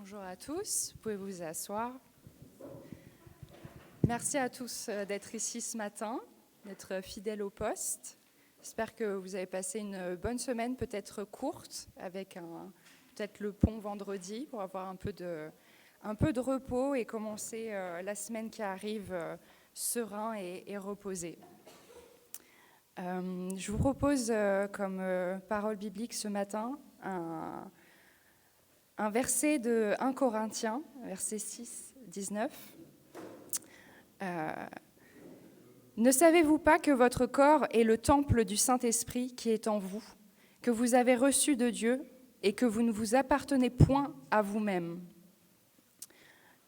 Bonjour à tous, vous pouvez vous asseoir. Merci à tous d'être ici ce matin, d'être fidèles au poste. J'espère que vous avez passé une bonne semaine, peut-être courte, avec peut-être le pont vendredi, pour avoir un peu de repos et commencer la semaine qui arrive serein et reposé. Je vous propose comme parole biblique ce matin un verset de 1 Corinthiens, verset 6, 19. Ne savez-vous pas que votre corps est le temple du Saint-Esprit qui est en vous, que vous avez reçu de Dieu et que vous ne vous appartenez point à vous-même?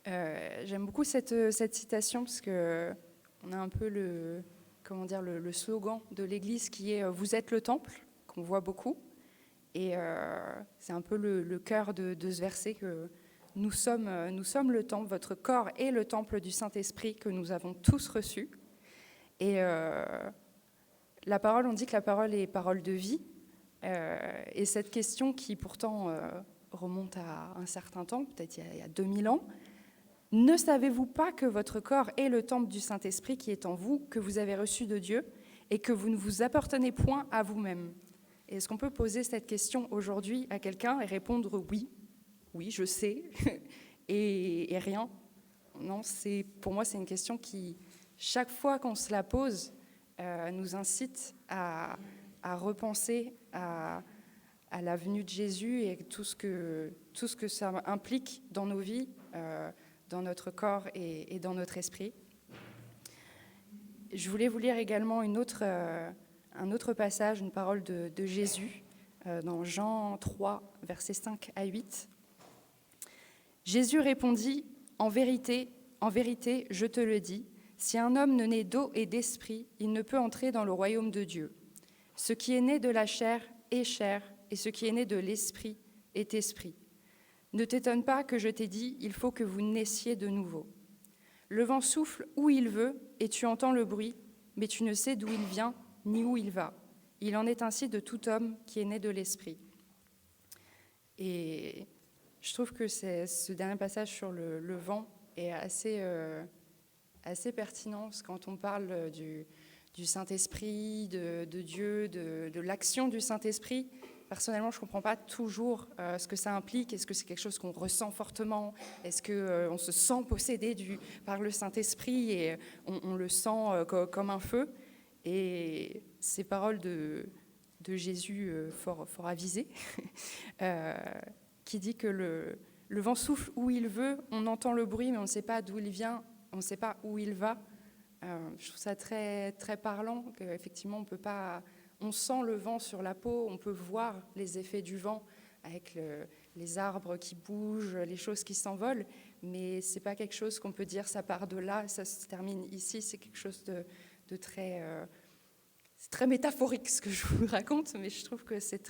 J'aime beaucoup cette citation parce qu'on a un peu le slogan de l'Église qui est « Vous êtes le temple », qu'on voit beaucoup. Et c'est un peu le cœur de ce verset que nous sommes le temple, votre corps est le temple du Saint-Esprit que nous avons tous reçu. Et la parole, on dit que la parole est parole de vie. Et cette question qui pourtant remonte à un certain temps, peut-être il y a 2000 ans, ne savez-vous pas que votre corps est le temple du Saint-Esprit qui est en vous, que vous avez reçu de Dieu et que vous ne vous appartenez point à vous-même? Est-ce qu'on peut poser cette question aujourd'hui à quelqu'un et répondre oui, je sais, et rien? Non, pour moi, c'est une question qui, chaque fois qu'on se la pose, nous incite à repenser à la venue de Jésus et tout ce que ça implique dans nos vies, dans notre corps et dans notre esprit. Je voulais vous lire également un autre passage, une parole de Jésus, dans Jean 3, versets 5 à 8. Jésus répondit, en vérité, je te le dis, si un homme ne naît d'eau et d'esprit, il ne peut entrer dans le royaume de Dieu. Ce qui est né de la chair est chair, et ce qui est né de l'esprit est esprit. Ne t'étonne pas que je t'ai dit, il faut que vous naissiez de nouveau. Le vent souffle où il veut, et tu entends le bruit, mais tu ne sais d'où il vient, ni où il va. Il en est ainsi de tout homme qui est né de l'esprit. Et je trouve que ce dernier passage sur le vent est assez pertinent, quand on parle du Saint-Esprit, de Dieu, de l'action du Saint-Esprit. Personnellement, je ne comprends pas toujours ce que ça implique. Est-ce que c'est quelque chose qu'on ressent fortement? Est-ce qu'on se sent possédé par le Saint-Esprit et on le sent comme un feu? Et ces paroles de Jésus fort avisées, qui dit que le vent souffle où il veut, on entend le bruit, mais on ne sait pas d'où il vient, on ne sait pas où il va. Je trouve ça très, très parlant, qu'effectivement, on sent le vent sur la peau, on peut voir les effets du vent avec les arbres qui bougent, les choses qui s'envolent, mais ce n'est pas quelque chose qu'on peut dire, ça part de là, ça se termine ici, c'est quelque chose de très... c'est très métaphorique ce que je vous raconte, mais je trouve que c'est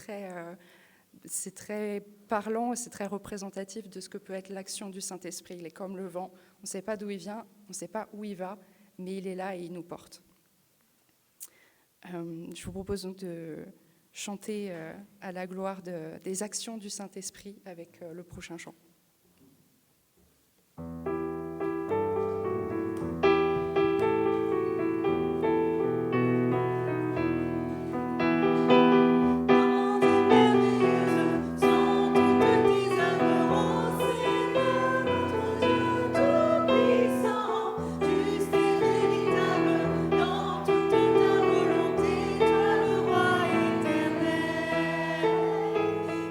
très parlant et c'est très représentatif de ce que peut être l'action du Saint-Esprit. Il est comme le vent, on ne sait pas d'où il vient, on ne sait pas où il va, mais il est là et il nous porte. Je vous propose donc de chanter à la gloire des actions du Saint-Esprit avec le prochain chant.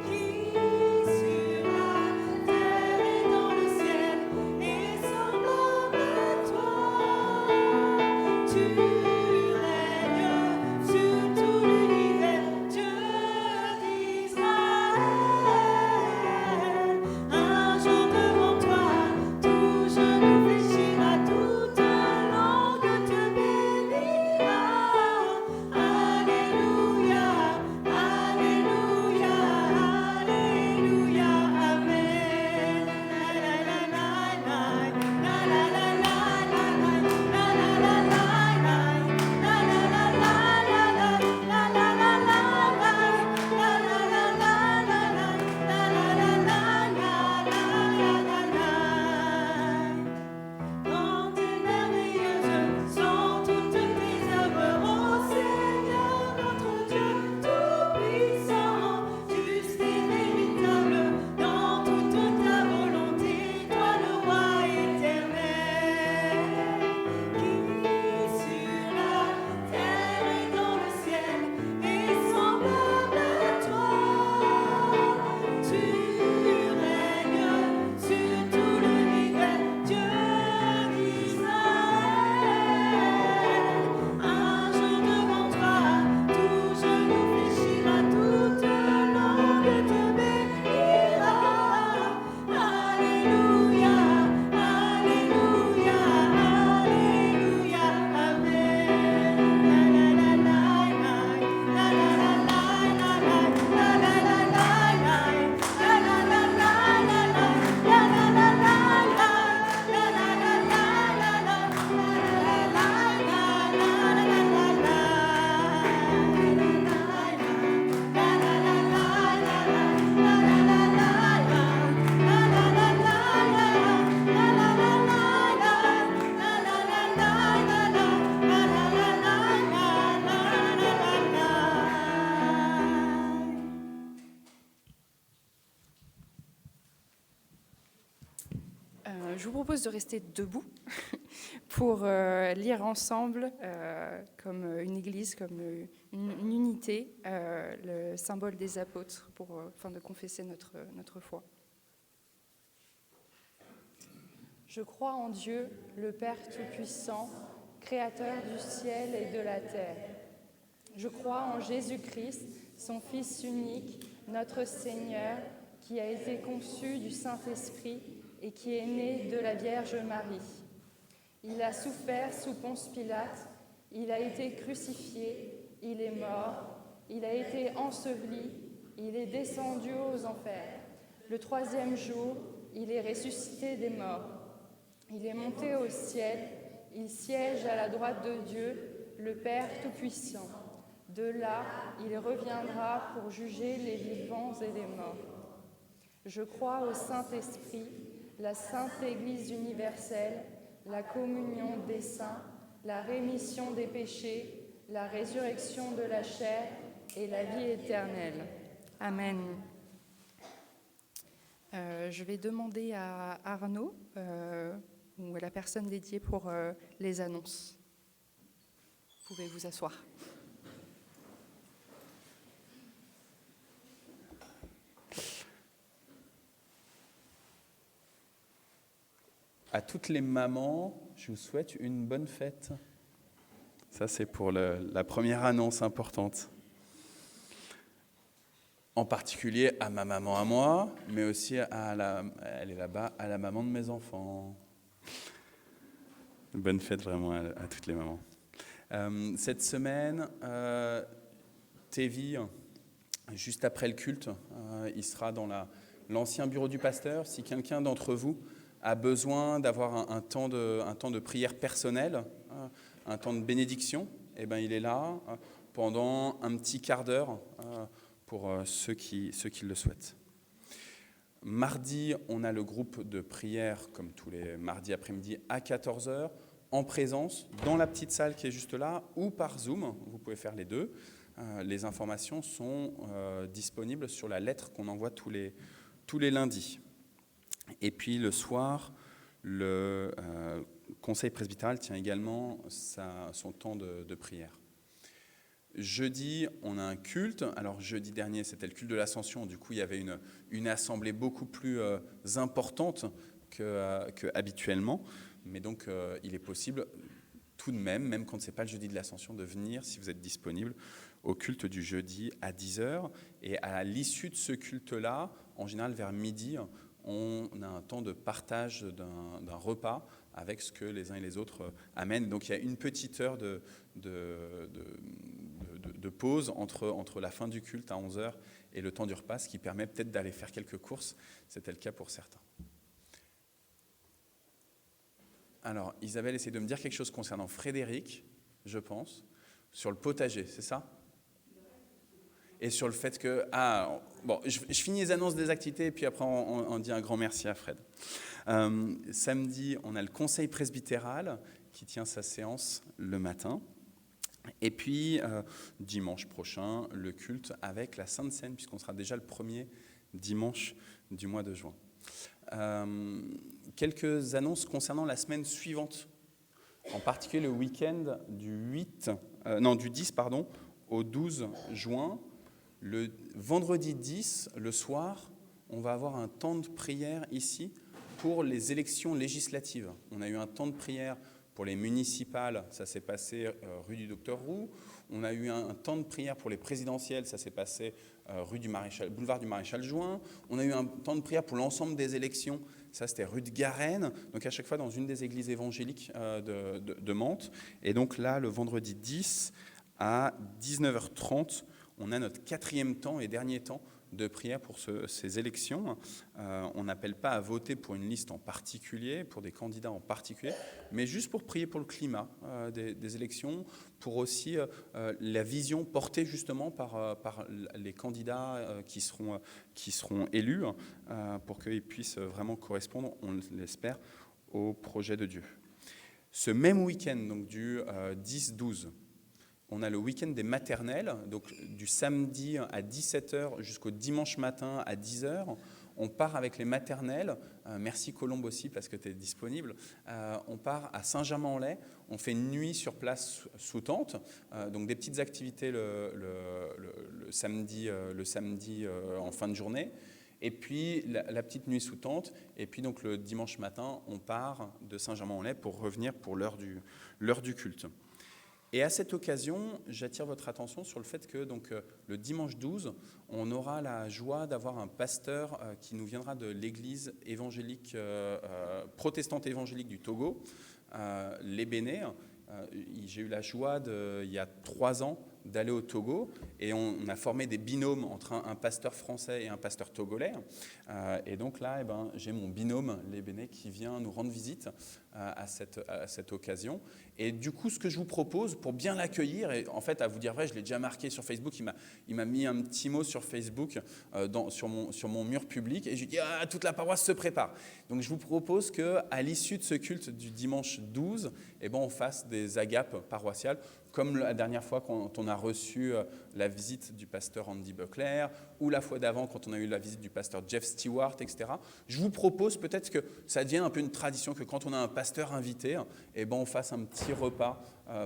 Qui sur la terre Je vous propose de rester debout pour lire ensemble, comme une église, comme une unité, le symbole des apôtres, afin de confesser notre foi. Je crois en Dieu, le Père Tout-Puissant, Créateur du ciel et de la terre. Je crois en Jésus-Christ, son Fils unique, notre Seigneur, qui a été conçu du Saint-Esprit et qui est né de la Vierge Marie. Il a souffert sous Ponce Pilate, il a été crucifié, il est mort, il a été enseveli, il est descendu aux enfers. Le troisième jour, il est ressuscité des morts. Il est monté au ciel, il siège à la droite de Dieu, le Père Tout-Puissant. De là, il reviendra pour juger les vivants et les morts. Je crois au Saint-Esprit, la Sainte Église universelle, la communion des saints, la rémission des péchés, la résurrection de la chair et la vie éternelle. Amen. Je vais demander à Arnaud ou à la personne dédiée pour les annonces. Vous pouvez vous asseoir. À toutes les mamans, je vous souhaite une bonne fête. Ça, c'est pour la première annonce importante. En particulier à ma maman à moi, mais aussi elle est là-bas, à la maman de mes enfants. Bonne fête vraiment à toutes les mamans. Cette semaine, Tevy, juste après le culte, il sera dans l'ancien bureau du pasteur. Si quelqu'un d'entre vous a besoin d'avoir un temps de prière personnelle, un temps de bénédiction, eh ben, il est là pendant un petit quart d'heure pour ceux qui le souhaitent. Mardi, on a le groupe de prière, comme tous les mardis après-midi, à 14h, en présence, dans la petite salle qui est juste là, ou par Zoom, vous pouvez faire les deux. Les informations sont disponibles sur la lettre qu'on envoie tous les lundis. Et puis le soir, le conseil presbytéral tient également son temps de prière. Jeudi, on a un culte. Alors jeudi dernier, c'était le culte de l'Ascension. Du coup, il y avait une assemblée beaucoup plus importante que habituellement. Mais donc, il est possible tout de même quand ce n'est pas le jeudi de l'Ascension, de venir, si vous êtes disponible, au culte du jeudi à 10h. Et à l'issue de ce culte-là, en général vers midi, on a un temps de partage d'un repas avec ce que les uns et les autres amènent. Donc il y a une petite heure de pause entre la fin du culte à 11h et le temps du repas, ce qui permet peut-être d'aller faire quelques courses. C'était le cas pour certains. Alors, Isabelle essaie de me dire quelque chose concernant Frédéric, je pense, sur le potager, c'est ça ? Et sur le fait que... je finis les annonces des activités et puis après on dit un grand merci à Fred. Samedi, on a le conseil presbytéral qui tient sa séance le matin. Et puis, dimanche prochain, le culte avec la Sainte Seine, puisqu'on sera déjà le premier dimanche du mois de juin. Quelques annonces concernant la semaine suivante, en particulier le week-end du 10 au 12 juin. Le vendredi 10, le soir, on va avoir un temps de prière ici pour les élections législatives. On a eu un temps de prière pour les municipales, ça s'est passé rue du Docteur Roux. On a eu un temps de prière pour les présidentielles, ça s'est passé boulevard du Maréchal Juin. On a eu un temps de prière pour l'ensemble des élections, ça c'était rue de Garenne, donc à chaque fois dans une des églises évangéliques de Mantes. Et donc là, le vendredi 10 à 19h30, on a notre 4e temps et dernier temps de prière pour ces élections. On n'appelle pas à voter pour une liste en particulier, pour des candidats en particulier, mais juste pour prier pour le climat des élections, pour aussi la vision portée justement par les candidats qui seront élus, pour qu'ils puissent vraiment correspondre, on l'espère, au projet de Dieu. Ce même week-end, donc du 10-12, on a le week-end des maternelles, donc du samedi à 17h jusqu'au dimanche matin à 10h. On part avec les maternelles, merci Colombe aussi parce que tu es disponible, on part à Saint-Germain-en-Laye, on fait une nuit sur place sous tente, donc des petites activités le samedi en fin de journée, et puis la petite nuit sous tente, et puis donc le dimanche matin, on part de Saint-Germain-en-Laye pour revenir pour l'heure du culte. Et à cette occasion, j'attire votre attention sur le fait que donc, le dimanche 12, on aura la joie d'avoir un pasteur qui nous viendra de l'église évangélique, protestante évangélique du Togo, les Bénés. J'ai eu la joie, il y a 3 ans, d'aller au Togo et on a formé des binômes entre un pasteur français et un pasteur togolais. Et donc là, j'ai mon binôme, les Bénés, qui vient nous rendre visite à cette occasion. Et du coup, ce que je vous propose pour bien l'accueillir, et en fait, à vous dire vrai, je l'ai déjà marqué sur Facebook, il m'a mis un petit mot sur Facebook sur mon mur public et je lui dis toute la paroisse se prépare. Donc je vous propose qu'à l'issue de ce culte du dimanche 12, on fasse des agapes paroissiales, comme la dernière fois quand on a reçu la visite du pasteur Andy Buckler, ou la fois d'avant quand on a eu la visite du pasteur Jeff Stewart, etc. Je vous propose peut-être que ça devienne un peu une tradition, que quand on a un pasteur invité, on fasse un petit repas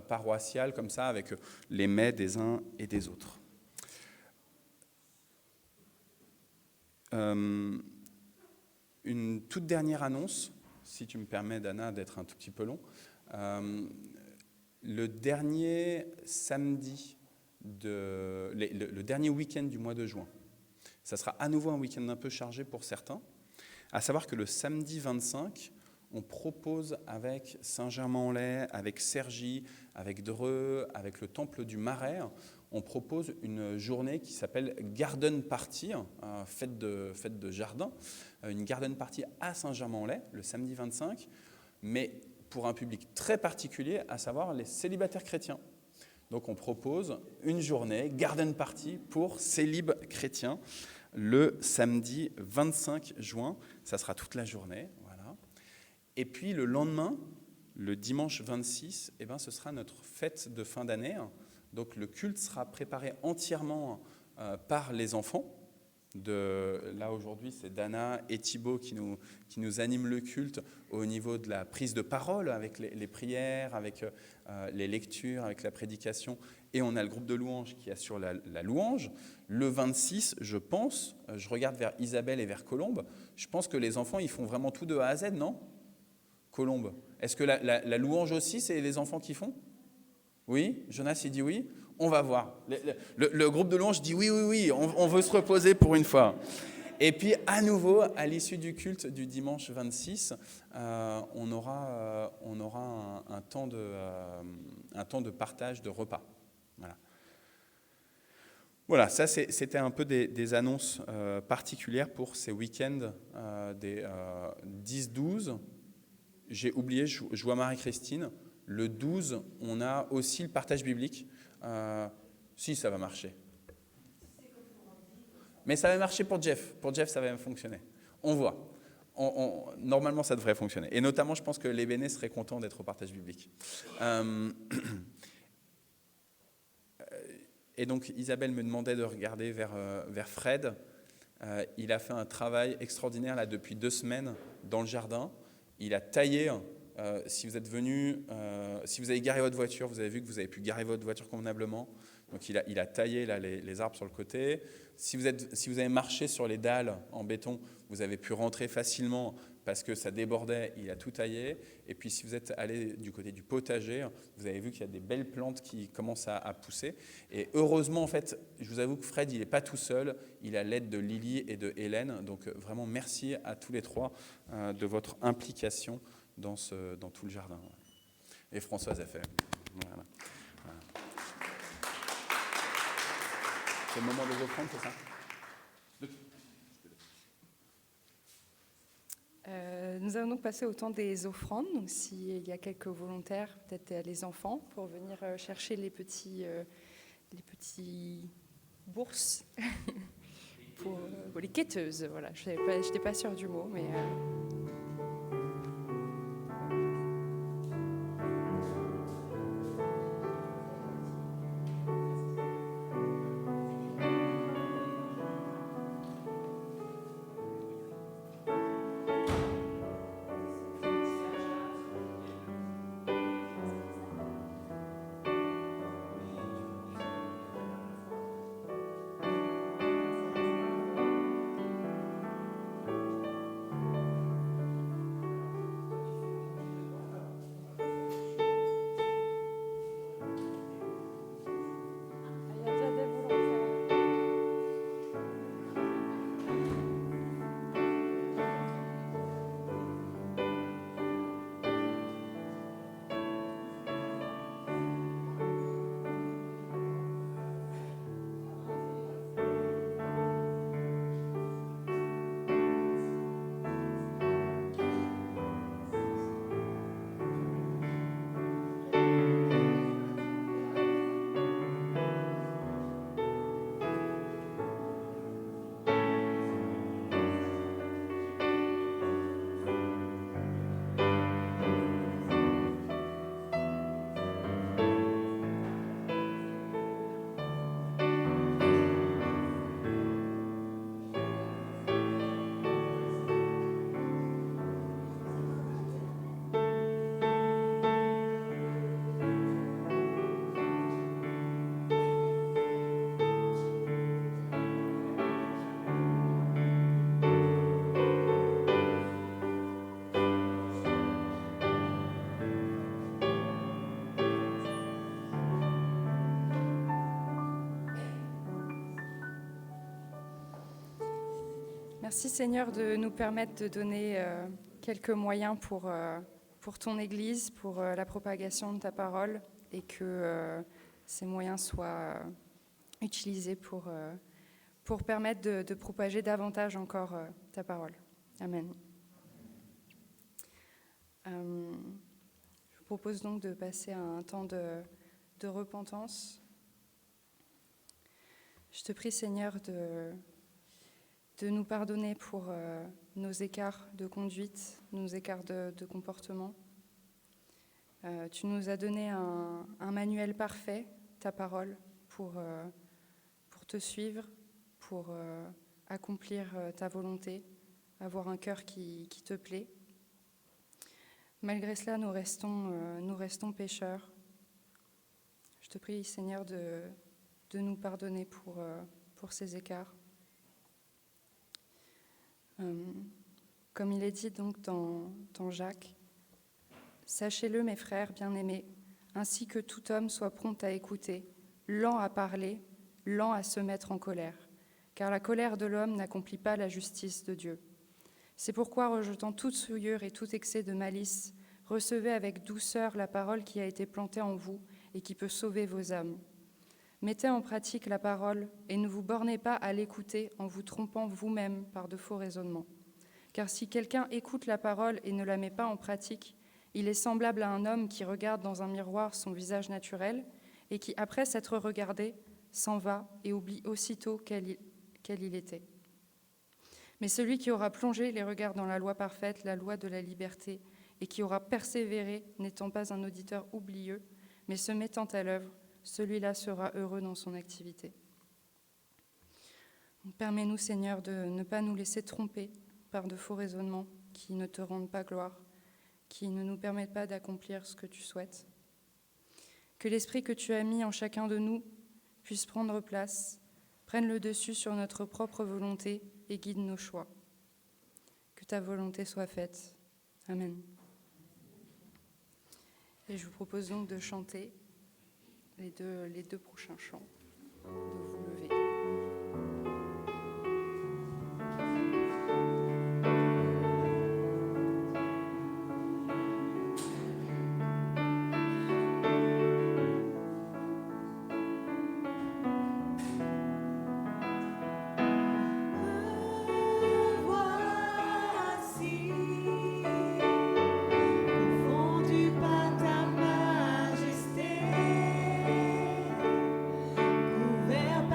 paroissial comme ça, avec les mets des uns et des autres. Une toute dernière annonce, si tu me permets, Dana, d'être un tout petit peu long. Le dernier samedi, le dernier week-end du mois de juin, ça sera à nouveau un week-end un peu chargé pour certains, à savoir que le samedi 25, on propose avec Saint-Germain-en-Laye, avec Cergy, avec Dreux, avec le Temple du Marais, on propose une journée qui s'appelle Garden Party, fête de jardin, une Garden Party à Saint-Germain-en-Laye, le samedi 25, mais pour un public très particulier, à savoir les célibataires chrétiens. Donc on propose une journée Garden Party pour célibes chrétiens le samedi 25 juin. Ça sera toute la journée. Voilà. Et puis le lendemain, le dimanche 26, ce sera notre fête de fin d'année. Donc le culte sera préparé entièrement par les enfants. Là aujourd'hui, c'est Dana et Thibaut qui nous animent le culte au niveau de la prise de parole, avec les prières, avec les lectures, avec la prédication. Et on a le groupe de louanges qui assure la louange. Le 26, je pense, je regarde vers Isabelle et vers Colombe, je pense que les enfants, ils font vraiment tout de A à Z, non ? Colombe, est-ce que la louange aussi, c'est les enfants qui font ? Oui, Jonas, il dit oui. On va voir. Le groupe de louanges dit oui, on veut se reposer pour une fois. Et puis, à nouveau, à l'issue du culte du dimanche 26, on aura un temps de partage de repas. Voilà, ça c'était un peu des annonces particulières pour ces week-ends des 10-12. J'ai oublié, je vois Marie-Christine. Le 12, on a aussi le partage biblique. Si, ça va marcher. Mais ça va marcher pour Jeff. Pour Jeff, ça va fonctionner. On voit. Normalement, ça devrait fonctionner. Et notamment, je pense que les Bénés seraient contents d'être au partage biblique. Et donc, Isabelle me demandait de regarder vers Fred. Il a fait un travail extraordinaire là, depuis 2 semaines dans le jardin. Il a taillé... si vous êtes venu, si vous avez garé votre voiture, vous avez vu que vous avez pu garer votre voiture convenablement. Donc il a taillé là, les arbres sur le côté. Si vous avez marché sur les dalles en béton, vous avez pu rentrer facilement parce que ça débordait, il a tout taillé. Et puis si vous êtes allé du côté du potager, vous avez vu qu'il y a des belles plantes qui commencent à pousser. Et heureusement, en fait, je vous avoue que Fred, il n'est pas tout seul. Il a l'aide de Lily et de Hélène. Donc vraiment, merci à tous les 3 de votre implication dans tout le jardin. Et Françoise a fait. Voilà. C'est le moment des offrandes, c'est ça ? Nous allons donc passer au temps des offrandes. Donc, s'il y a quelques volontaires, peut-être les enfants, pour venir chercher les petits bourses pour les quêteuses. Voilà, je n'étais pas sûre du mot, mais. Merci Seigneur de nous permettre de donner quelques moyens pour ton Église, pour la propagation de ta parole, et que ces moyens soient utilisés pour permettre de propager davantage encore ta parole. Amen. Je vous propose donc de passer à un temps de repentance. Je te prie Seigneur de nous pardonner pour nos écarts de conduite, nos écarts de comportement. Tu nous as donné un manuel parfait, ta parole, pour te suivre, pour accomplir ta volonté, avoir un cœur qui te plaît. Malgré cela, nous restons pécheurs. Je te prie, Seigneur, de nous pardonner pour ces écarts. Comme il est dit donc dans Jacques, « Sachez-le, mes frères bien-aimés, ainsi que tout homme soit prompt à écouter, lent à parler, lent à se mettre en colère, car la colère de l'homme n'accomplit pas la justice de Dieu. C'est pourquoi, rejetant toute souillure et tout excès de malice, recevez avec douceur la parole qui a été plantée en vous et qui peut sauver vos âmes. Mettez en pratique la parole et ne vous bornez pas à l'écouter en vous trompant vous-même par de faux raisonnements. Car si quelqu'un écoute la parole et ne la met pas en pratique, il est semblable à un homme qui regarde dans un miroir son visage naturel et qui, après s'être regardé, s'en va et oublie aussitôt quel il était. Mais celui qui aura plongé les regards dans la loi parfaite, la loi de la liberté, et qui aura persévéré, n'étant pas un auditeur oublieux, mais se mettant à l'œuvre, celui-là sera heureux dans son activité. Permets-nous, Seigneur, de ne pas nous laisser tromper par de faux raisonnements qui ne te rendent pas gloire, qui ne nous permettent pas d'accomplir ce que tu souhaites. Que l'esprit que tu as mis en chacun de nous puisse prendre place, prenne le dessus sur notre propre volonté et guide nos choix. Que ta volonté soit faite. Amen. Et je vous propose donc de chanter les deux prochains chants, de vous lever. Couvert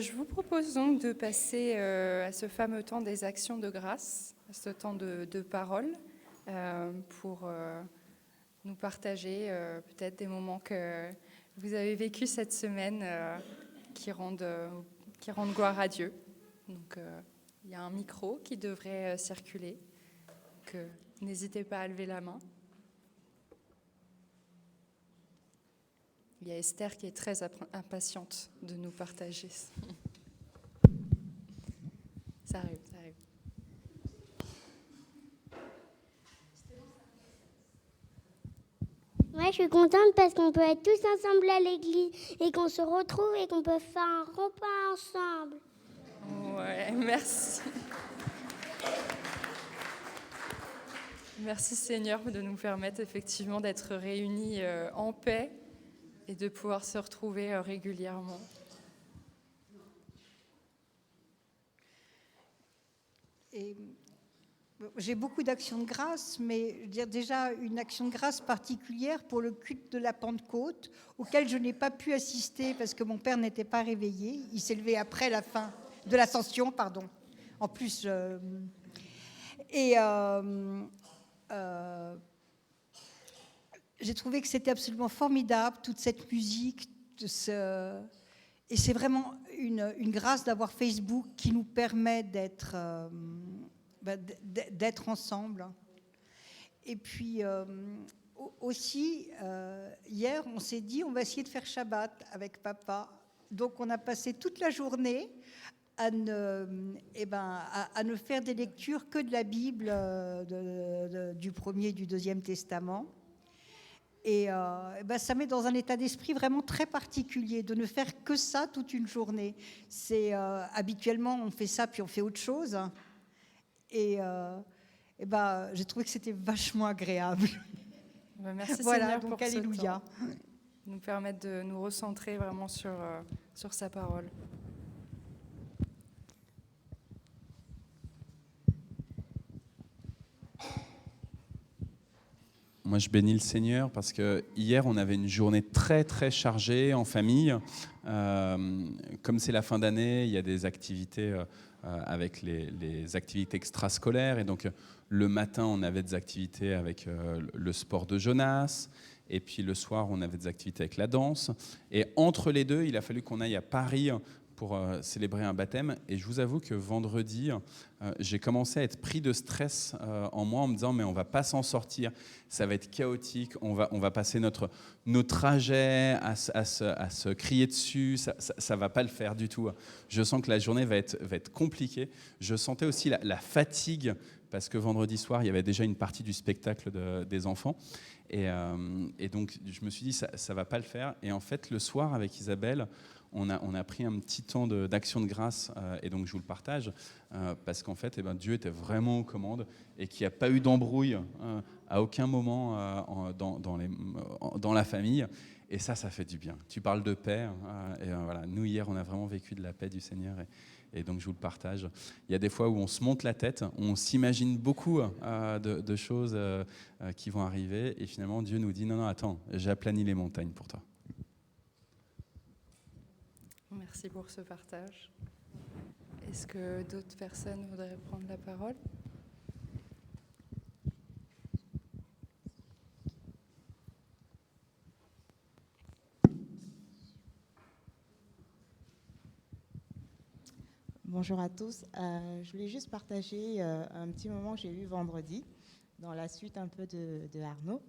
Je vous propose donc de passer à ce fameux temps des actions de grâce, à ce temps de parole, pour nous partager peut-être des moments que vous avez vécus cette semaine qui rendent gloire à Dieu. Donc, il y a un micro qui devrait circuler. Donc, n'hésitez pas à lever la main. Il y a Esther qui est très impatiente de nous partager. Ça arrive, ça arrive. Ouais, je suis contente parce qu'on peut être tous ensemble à l'église et qu'on se retrouve et qu'on peut faire un repas ensemble. Ouais, merci. Merci Seigneur de nous permettre effectivement d'être réunis en paix et de pouvoir se retrouver régulièrement. Et j'ai beaucoup d'actions de grâce, mais je veux dire déjà une action de grâce particulière pour le culte de la Pentecôte, auquel je n'ai pas pu assister parce que mon père n'était pas réveillé. Il s'est levé après la fin de l'Ascension, pardon. En plus, j'ai trouvé que c'était absolument formidable, toute cette musique. Et c'est vraiment une grâce d'avoir Facebook qui nous permet d'être ensemble. Et puis aussi, hier, on s'est dit, on va essayer de faire Shabbat avec papa. Donc on a passé toute la journée à ne faire des lectures que de la Bible, du Premier et du Deuxième Testament. Et ça met dans un état d'esprit vraiment très particulier de ne faire que ça toute une journée. Habituellement, on fait ça puis on fait autre chose. Et j'ai trouvé que c'était vachement agréable. Merci voilà, Seigneur donc pour alléluia. ce temps. Nous permettre de nous recentrer vraiment sur sa parole. Moi, je bénis le Seigneur parce que hier, on avait une journée très, très chargée en famille. Comme c'est la fin d'année, il y a des activités avec les activités extrascolaires. Et donc, le matin, on avait des activités avec le sport de Jonas. Et puis, le soir, on avait des activités avec la danse. Et entre les deux, il a fallu qu'on aille à Paris pour célébrer un baptême. Et je vous avoue que vendredi, j'ai commencé à être pris de stress en moi en me disant mais on ne va pas s'en sortir, ça va être chaotique, on va passer nos trajets à se crier dessus, ça ne va pas le faire du tout. Je sens que la journée va être compliquée. Je sentais aussi la fatigue parce que vendredi soir, il y avait déjà une partie du spectacle des enfants. Et donc, je me suis dit, ça ne va pas le faire. Et en fait, le soir, avec Isabelle, on a pris un petit temps d'action de grâce, et donc je vous le partage, parce qu'en fait, Dieu était vraiment aux commandes et qu'il n'y a pas eu d'embrouille à aucun moment dans la famille. Et ça fait du bien. Tu parles de paix. Voilà, nous, hier, on a vraiment vécu de la paix du Seigneur. Et donc, je vous le partage. Il y a des fois où on se monte la tête, on s'imagine beaucoup de choses qui vont arriver. Et finalement, Dieu nous dit, non, attends, j'ai aplani les montagnes pour toi. Merci pour ce partage. Est-ce que d'autres personnes voudraient prendre la parole ? Bonjour à tous. Je voulais juste partager un petit moment que j'ai eu vendredi, dans la suite un peu de Arnaud.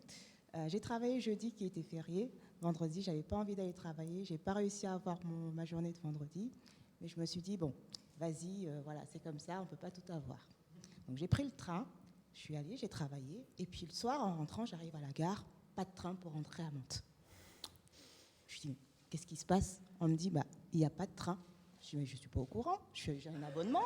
J'ai travaillé jeudi qui était férié. Vendredi, je n'avais pas envie d'aller travailler. Je n'ai pas réussi à avoir ma journée de vendredi. Mais je me suis dit, bon, vas-y, voilà, c'est comme ça, on ne peut pas tout avoir. Donc j'ai pris le train, je suis allée, j'ai travaillé. Et puis le soir, en rentrant, j'arrive à la gare, pas de train pour rentrer à Mantes. Je dis, qu'est-ce qui se passe ? On me dit, il n'y a pas de train. Je dis, mais je ne suis pas au courant, j'ai un abonnement.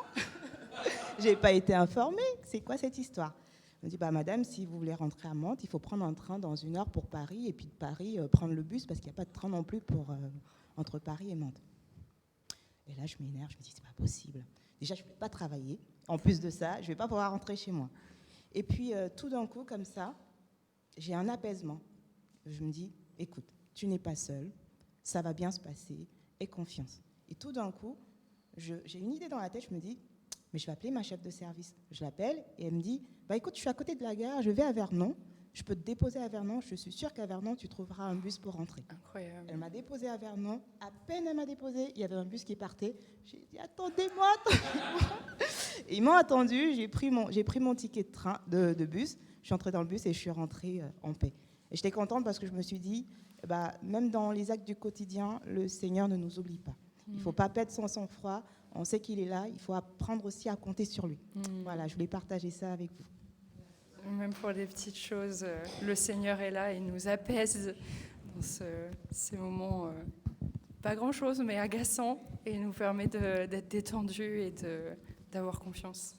Je n'ai pas été informée. C'est quoi cette histoire ? On me dit, madame, si vous voulez rentrer à Mantes, il faut prendre un train dans 1 heure pour Paris, et puis de Paris, prendre le bus, parce qu'il n'y a pas de train non plus entre Paris et Mantes. Et là, je m'énerve, je me dis, c'est pas possible. Déjà, je ne peux pas travailler. En plus de ça, je ne vais pas pouvoir rentrer chez moi. Et puis, tout d'un coup, comme ça, j'ai un apaisement. Je me dis, écoute, tu n'es pas seule, ça va bien se passer, aie confiance. Et tout d'un coup, j'ai une idée dans la tête, je me dis, mais je vais appeler ma chef de service. Je l'appelle et elle me dit, bah écoute, je suis à côté de la gare, je vais à Vernon, je peux te déposer à Vernon, je suis sûre qu'à Vernon, tu trouveras un bus pour rentrer. Incroyable. Elle m'a déposée à Vernon, à peine elle m'a déposée, il y avait un bus qui partait. J'ai dit, attendez-moi. Et ils m'ont attendu, j'ai pris mon ticket de train, de bus, je suis entrée dans le bus et je suis rentrée en paix. Et j'étais contente parce que je me suis dit, même dans les actes du quotidien, le Seigneur ne nous oublie pas. Il ne faut pas perdre son sang-froid, on sait qu'il est là, il faut apprendre aussi à compter sur lui. Voilà, je voulais partager ça avec vous. Même pour des petites choses, le Seigneur est là, il nous apaise dans ces moments, pas grand-chose, mais agaçants, et il nous permet d'être détendus et d'avoir confiance.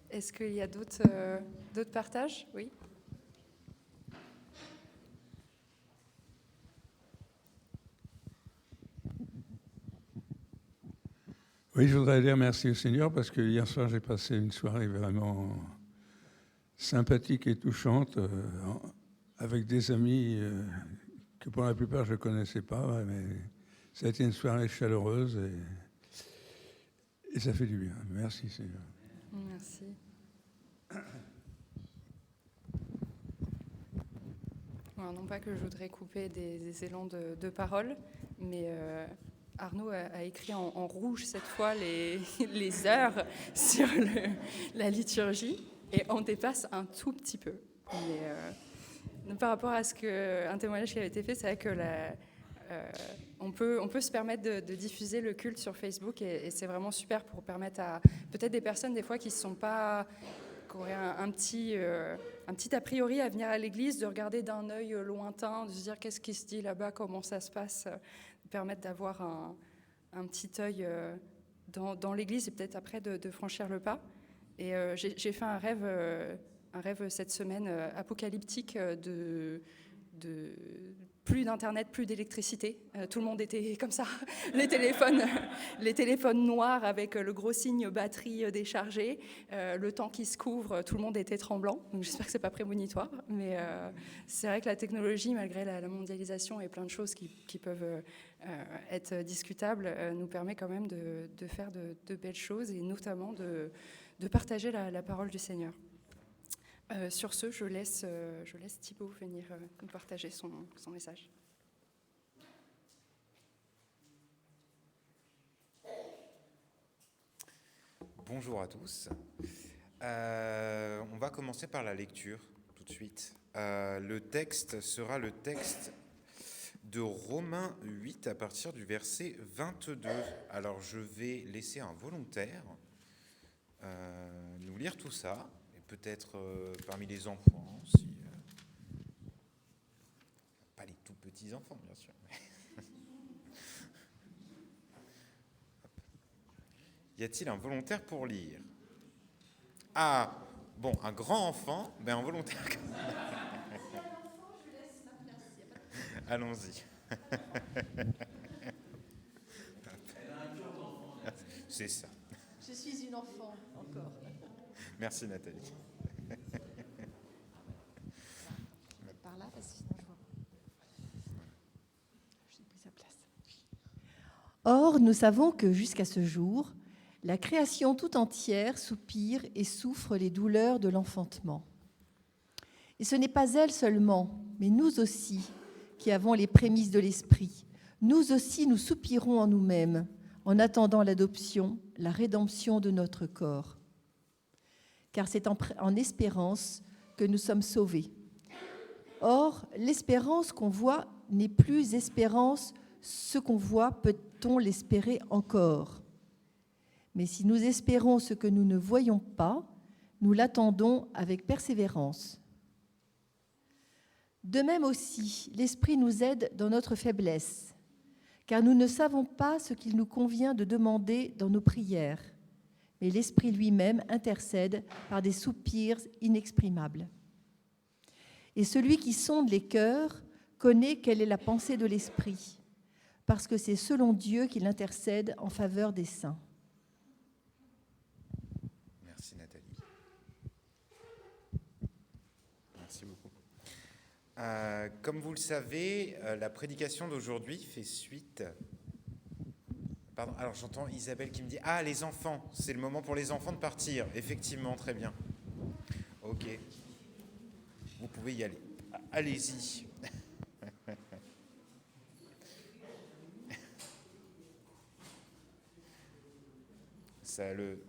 Est-ce qu'il y a d'autres partages ? Oui. Oui, je voudrais dire merci au Seigneur parce que hier soir, j'ai passé une soirée vraiment sympathique et touchante avec des amis que pour la plupart je ne connaissais pas, mais ça a été une soirée chaleureuse et ça fait du bien. Merci Seigneur. Merci. Alors, non pas que je voudrais couper des élans de parole, mais Arnaud a écrit en rouge cette fois les heures sur la liturgie et on dépasse un tout petit peu. Mais, par rapport à un témoignage qui avait été fait, c'est vrai que on peut se permettre de diffuser le culte sur Facebook et c'est vraiment super pour permettre à peut-être des personnes des fois qui ne sont pas, qui auraient un petit a priori à venir à l'église, de regarder d'un œil lointain, de se dire qu'est-ce qui se dit là-bas, comment ça se passe, permettre d'avoir un petit œil dans l'église et peut-être après de franchir le pas. Et j'ai fait un rêve cette semaine apocalyptique de plus d'internet, plus d'électricité. Tout le monde était comme ça. Les téléphones noirs avec le gros signe batterie déchargée, le temps qui se couvre, tout le monde était tremblant. Donc j'espère que c'est pas prémonitoire, mais c'est vrai que la technologie, malgré la mondialisation et plein de choses qui peuvent être discutables, nous permet quand même de faire de belles choses et notamment de partager la parole du Seigneur. Sur ce, je laisse Thibaut venir nous partager son message. Bonjour à tous. On va commencer par la lecture tout de suite. Le texte sera le texte de Romains 8 à partir du verset 22. Alors je vais laisser un volontaire nous lire tout ça. Peut-être parmi les enfants, si, pas les tout petits enfants, bien sûr. Y a-t-il un volontaire pour lire ? Ah, bon, un grand enfant, mais un volontaire. Allons-y. C'est ça. Je suis une enfant encore. Merci Nathalie. Par là, parce que sinon je vois. J'ai pris sa place. Or, nous savons que jusqu'à ce jour, la création tout entière soupire et souffre les douleurs de l'enfantement. Et ce n'est pas elle seulement, mais nous aussi, qui avons les prémices de l'esprit. Nous aussi, nous soupirons en nous-mêmes, en attendant l'adoption, la rédemption de notre corps. Car c'est en espérance que nous sommes sauvés. Or, l'espérance qu'on voit n'est plus espérance, ce qu'on voit, peut-on l'espérer encore ? Mais si nous espérons ce que nous ne voyons pas, nous l'attendons avec persévérance. De même aussi, l'Esprit nous aide dans notre faiblesse, car nous ne savons pas ce qu'il nous convient de demander dans nos prières. Mais l'Esprit lui-même intercède par des soupirs inexprimables. Et celui qui sonde les cœurs connaît quelle est la pensée de l'Esprit, parce que c'est selon Dieu qu'il intercède en faveur des saints. Merci Nathalie. Merci beaucoup. Comme vous le savez, la prédication d'aujourd'hui fait suite Pardon, alors j'entends Isabelle qui me dit « Ah, les enfants, c'est le moment pour les enfants de partir. » Effectivement, très bien. Ok. Vous pouvez y aller. Allez-y.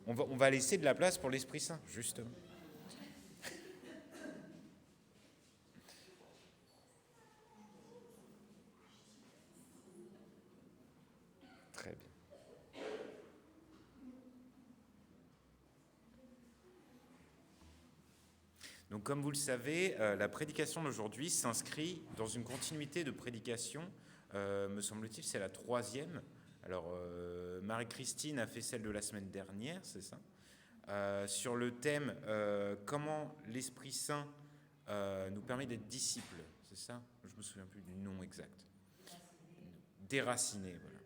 On va laisser de la place pour l'Esprit Saint, justement. Très bien. Donc, comme vous le savez, la prédication d'aujourd'hui s'inscrit dans une continuité de prédication. Me semble-t-il, c'est la 3e. Alors, Marie-Christine a fait celle de la semaine dernière, c'est ça, sur le thème comment l'Esprit Saint nous permet d'être disciples, c'est ça? Je ne me souviens plus du nom exact. Déraciné, voilà.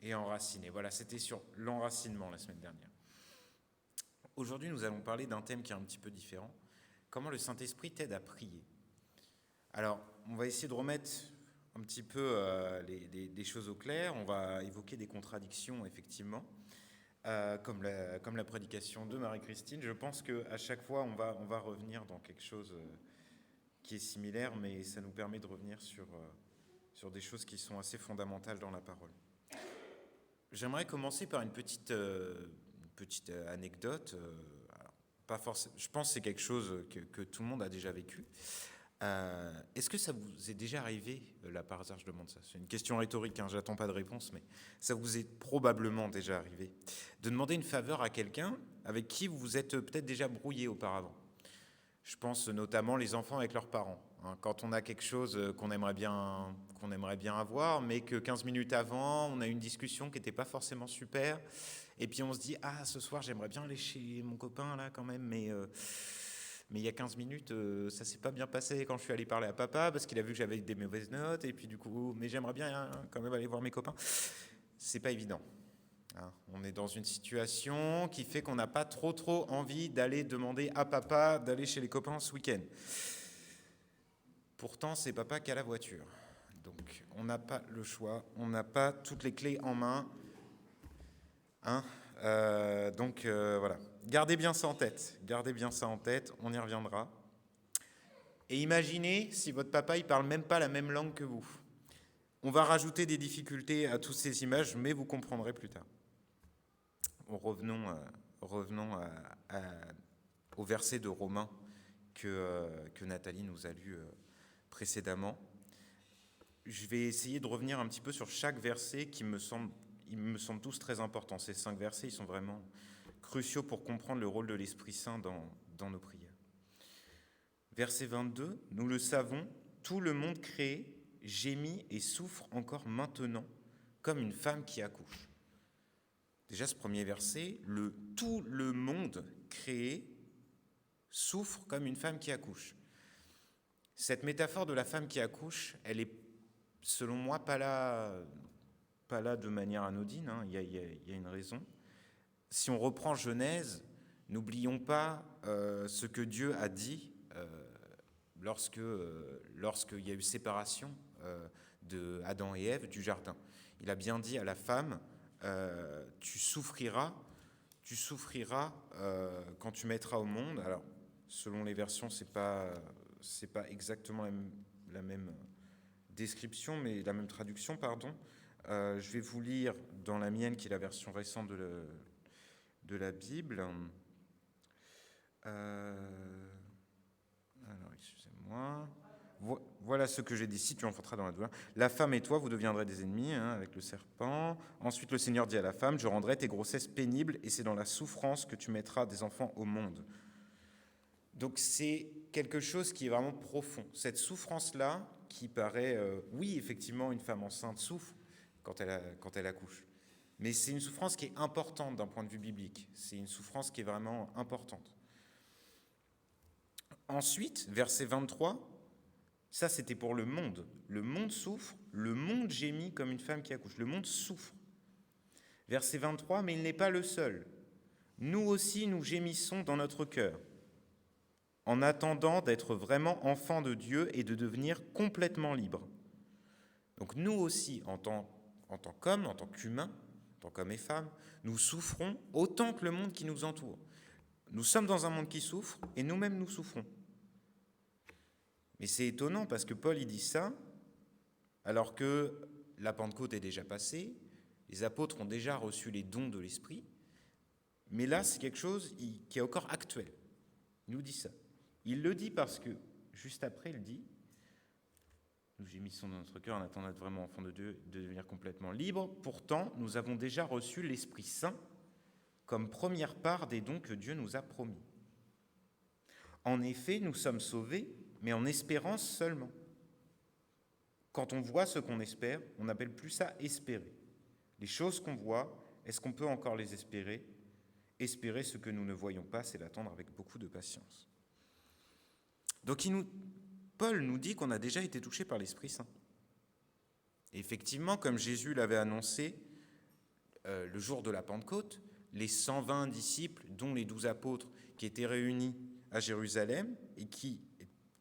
Et enraciné. Voilà, c'était sur l'enracinement la semaine dernière. Aujourd'hui, nous allons parler d'un thème qui est un petit peu différent. Comment le Saint-Esprit t'aide à prier? Alors, on va essayer de remettre un petit peu des choses au clair. On va évoquer des contradictions, effectivement, comme la prédication de Marie-Christine. Je pense qu'à chaque fois, on va revenir dans quelque chose qui est similaire, mais ça nous permet de revenir sur des choses qui sont assez fondamentales dans la parole. J'aimerais commencer par une petite anecdote. Pas forcément, je pense que c'est quelque chose que tout le monde a déjà vécu. Est-ce que ça vous est déjà arrivé, là par hasard je demande ça, c'est une question rhétorique, hein, j'attends pas de réponse, mais ça vous est probablement déjà arrivé, de demander une faveur à quelqu'un avec qui vous vous êtes peut-être déjà brouillé auparavant. Je pense notamment les enfants avec leurs parents. Hein, quand on a quelque chose qu'on aimerait bien avoir, mais que 15 minutes avant, on a une discussion qui n'était pas forcément super, et puis on se dit « Ah, ce soir, j'aimerais bien aller chez mon copain, là, quand même, mais il y a 15 minutes, ça s'est pas bien passé quand je suis allé parler à papa, parce qu'il a vu que j'avais des mauvaises notes, et puis du coup, mais j'aimerais bien quand même aller voir mes copains. » C'est pas évident. Hein, on est dans une situation qui fait qu'on n'a pas trop envie d'aller demander à papa d'aller chez les copains ce week-end. Pourtant, c'est papa qui a la voiture. Donc, on n'a pas le choix, on n'a pas toutes les clés en main. Hein, donc, voilà. Gardez bien ça en tête, on y reviendra. Et imaginez si votre papa, il parle même pas la même langue que vous. On va rajouter des difficultés à toutes ces images, mais vous comprendrez plus tard. Revenons au verset de Romains que Nathalie nous a lu précédemment. Je vais essayer de revenir un petit peu sur chaque verset qui me semble tous très importants. Ces 5 versets, ils sont vraiment cruciaux pour comprendre le rôle de l'Esprit Saint dans nos prières. Verset 22, « Nous le savons, tout le monde créé gémit et souffre encore maintenant, comme une femme qui accouche. » Déjà, ce premier verset, tout le monde créé souffre comme une femme qui accouche. Cette métaphore de la femme qui accouche, elle est, selon moi, pas là de manière anodine, hein. Il y a une raison. Si on reprend Genèse, n'oublions pas ce que Dieu a dit lorsqu'il y a eu séparation de Adam et Ève du jardin. Il a bien dit à la femme, tu souffriras quand tu mettras au monde. Alors, selon les versions, c'est pas exactement la même description, mais la même traduction, pardon. Je vais vous lire dans la mienne, qui est la version récente de la Bible. Alors, excusez-moi. Voilà ce que j'ai dit, si tu enfanteras dans la douleur. La femme et toi, vous deviendrez des ennemis, hein, avec le serpent. Ensuite, le Seigneur dit à la femme, je rendrai tes grossesses pénibles, et c'est dans la souffrance que tu mettras des enfants au monde. Donc c'est quelque chose qui est vraiment profond. Cette souffrance-là, qui paraît, oui, effectivement, une femme enceinte souffre quand elle accouche. Mais c'est une souffrance qui est importante d'un point de vue biblique. C'est une souffrance qui est vraiment importante. Ensuite, verset 23, ça c'était pour le monde. Le monde souffre, le monde gémit comme une femme qui accouche. Le monde souffre. Verset 23, mais il n'est pas le seul. Nous aussi, nous gémissons dans notre cœur, en attendant d'être vraiment enfants de Dieu et de devenir complètement libres. Donc nous aussi, en tant qu'hommes, en tant qu'humains, en tant qu'hommes et femmes, nous souffrons autant que le monde qui nous entoure. Nous sommes dans un monde qui souffre et nous-mêmes nous souffrons. Mais c'est étonnant parce que Paul il dit ça alors que la Pentecôte est déjà passée, les apôtres ont déjà reçu les dons de l'Esprit, mais là c'est quelque chose qui est encore actuel. Il nous dit ça. Il le dit parce que juste après il dit « Nous gémissons dans notre cœur en attendant d'être vraiment enfants de Dieu, de devenir complètement libres. Pourtant, nous avons déjà reçu l'Esprit Saint comme première part des dons que Dieu nous a promis. En effet, nous sommes sauvés, mais en espérance seulement. Quand on voit ce qu'on espère, on n'appelle plus ça espérer. Les choses qu'on voit, est-ce qu'on peut encore les espérer ? Espérer ce que nous ne voyons pas, c'est l'attendre avec beaucoup de patience. » Donc Paul nous dit qu'on a déjà été touché par l'Esprit Saint. Et effectivement, comme Jésus l'avait annoncé le jour de la Pentecôte, les 120 disciples, dont les 12 apôtres, qui étaient réunis à Jérusalem et qui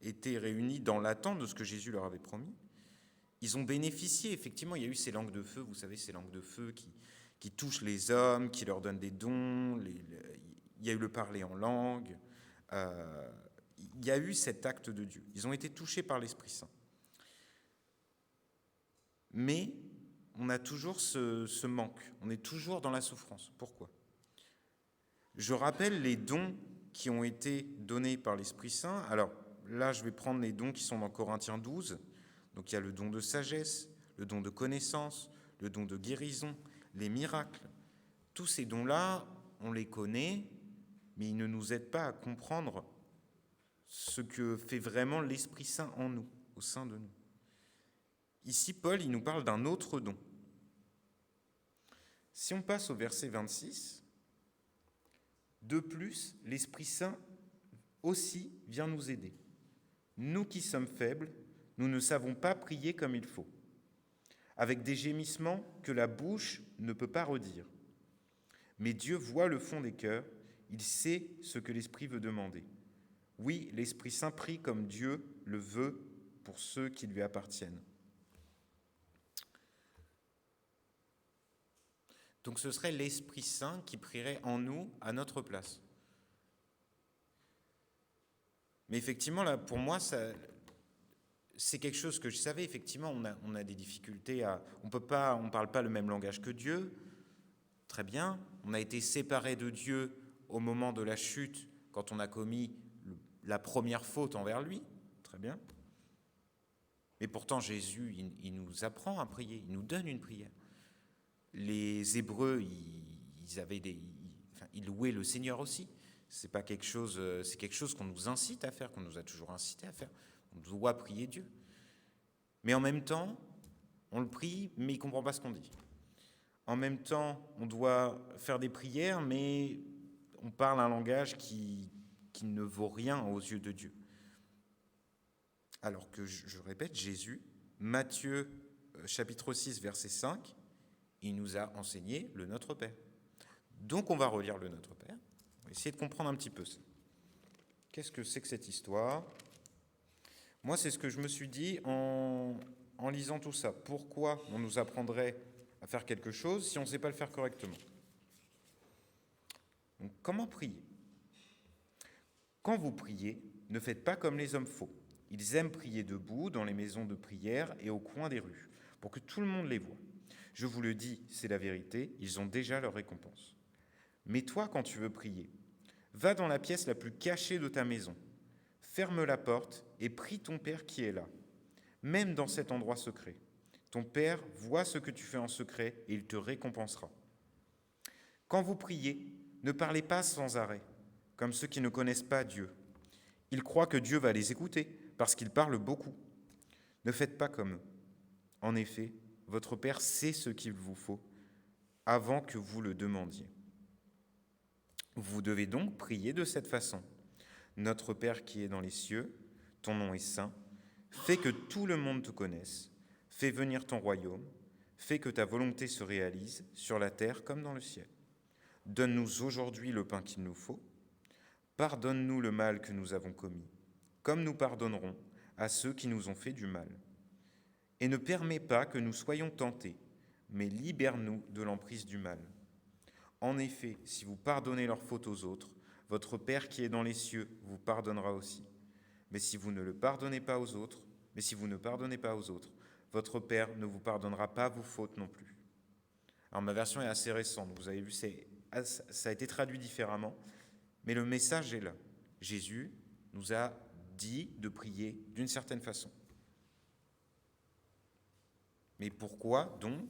étaient réunis dans l'attente de ce que Jésus leur avait promis, ils ont bénéficié. Effectivement, il y a eu ces langues de feu, vous savez, ces langues de feu qui touchent les hommes, qui leur donnent des dons. Il y a eu le parler en langue. Il y a eu cet acte de Dieu. Ils ont été touchés par l'Esprit Saint. Mais on a toujours ce manque. On est toujours dans la souffrance. Pourquoi ? Je rappelle les dons qui ont été donnés par l'Esprit Saint. Alors là, je vais prendre les dons qui sont dans Corinthiens 12. Donc il y a le don de sagesse, le don de connaissance, le don de guérison, les miracles. Tous ces dons-là, on les connaît, mais ils ne nous aident pas à comprendre ce que fait vraiment l'Esprit Saint en nous, au sein de nous. Ici, Paul, il nous parle d'un autre don. Si on passe au verset 26, de plus, l'Esprit Saint aussi vient nous aider. Nous qui sommes faibles, nous ne savons pas prier comme il faut, avec des gémissements que la bouche ne peut pas redire. Mais Dieu voit le fond des cœurs, il sait ce que l'Esprit veut demander. Oui, l'Esprit Saint prie comme Dieu le veut pour ceux qui lui appartiennent. Donc ce serait l'Esprit Saint qui prierait en nous à notre place. Mais effectivement, là, pour moi, c'est quelque chose que je savais. Effectivement, on a des difficultés on ne parle pas le même langage que Dieu. Très bien. On a été séparés de Dieu au moment de la chute, quand on a commis la première faute envers lui. Très bien. Mais pourtant, Jésus, il nous apprend à prier. Il nous donne une prière. Les Hébreux, ils louaient le Seigneur aussi. C'est quelque chose qu'on nous incite à faire, qu'on nous a toujours incité à faire. On doit prier Dieu. Mais en même temps, on le prie, mais il ne comprend pas ce qu'on dit. En même temps, on doit faire des prières, mais on parle un langage qui ne vaut rien aux yeux de Dieu. Alors que, je répète, Jésus, Matthieu chapitre 6, verset 5, il nous a enseigné le Notre Père. Donc on va relire le Notre Père. On va essayer de comprendre un petit peu ça. Qu'est-ce que c'est que cette histoire ? Moi, c'est ce que je me suis dit en lisant tout ça. Pourquoi on nous apprendrait à faire quelque chose si on ne sait pas le faire correctement ? Donc, comment prier ? Quand vous priez, ne faites pas comme les hommes faux. Ils aiment prier debout dans les maisons de prière et au coin des rues, pour que tout le monde les voie. Je vous le dis, c'est la vérité, ils ont déjà leur récompense. Mais toi, quand tu veux prier, va dans la pièce la plus cachée de ta maison, ferme la porte et prie ton Père qui est là, même dans cet endroit secret. Ton Père voit ce que tu fais en secret et il te récompensera. Quand vous priez, ne parlez pas sans arrêt, comme ceux qui ne connaissent pas Dieu. Ils croient que Dieu va les écouter parce qu'ils parlent beaucoup. Ne faites pas comme eux. En effet, votre Père sait ce qu'il vous faut avant que vous le demandiez. Vous devez donc prier de cette façon. Notre Père qui est dans les cieux, ton nom est saint, fais que tout le monde te connaisse, fais venir ton royaume, fais que ta volonté se réalise sur la terre comme dans le ciel. Donne-nous aujourd'hui le pain qu'il nous faut, pardonne-nous le mal que nous avons commis, comme nous pardonnerons à ceux qui nous ont fait du mal. Et ne permets pas que nous soyons tentés, mais libère-nous de l'emprise du mal. En effet, si vous pardonnez leurs fautes aux autres, votre Père qui est dans les cieux vous pardonnera aussi. Mais si vous ne pardonnez pas aux autres, votre Père ne vous pardonnera pas vos fautes non plus. Alors ma version est assez récente, vous avez vu, ça a été traduit différemment, mais le message est là. Jésus nous a dit de prier d'une certaine façon. Mais pourquoi donc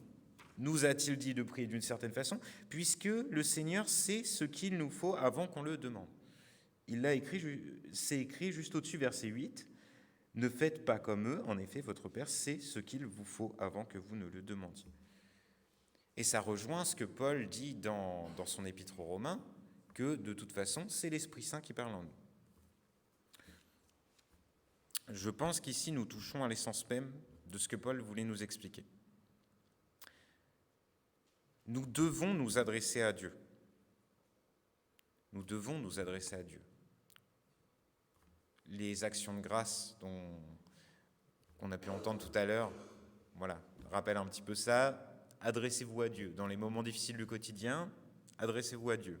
nous a-t-il dit de prier d'une certaine façon? Puisque le Seigneur sait ce qu'il nous faut avant qu'on le demande. C'est écrit juste au-dessus, verset 8. Ne faites pas comme eux, en effet, votre Père sait ce qu'il vous faut avant que vous ne le demandiez. Et ça rejoint ce que Paul dit dans son épître aux Romains, que de toute façon, c'est l'Esprit Saint qui parle en nous. Je pense qu'ici, nous touchons à l'essence même de ce que Paul voulait nous expliquer. Nous devons nous adresser à Dieu. Nous devons nous adresser à Dieu. Les actions de grâce qu'on a pu entendre tout à l'heure, voilà, rappellent un petit peu ça. Adressez-vous à Dieu. Dans les moments difficiles du quotidien, adressez-vous à Dieu.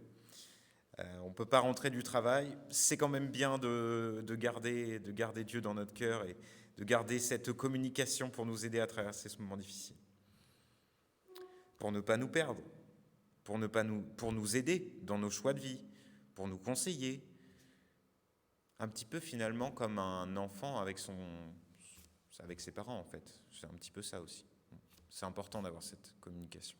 On ne peut pas rentrer du travail. C'est quand même bien de garder Dieu dans notre cœur et de garder cette communication pour nous aider à traverser ce moment difficile. Pour ne pas nous perdre, pour nous aider dans nos choix de vie, pour nous conseiller. Un petit peu finalement comme un enfant avec ses parents en fait. C'est un petit peu ça aussi. C'est important d'avoir cette communication.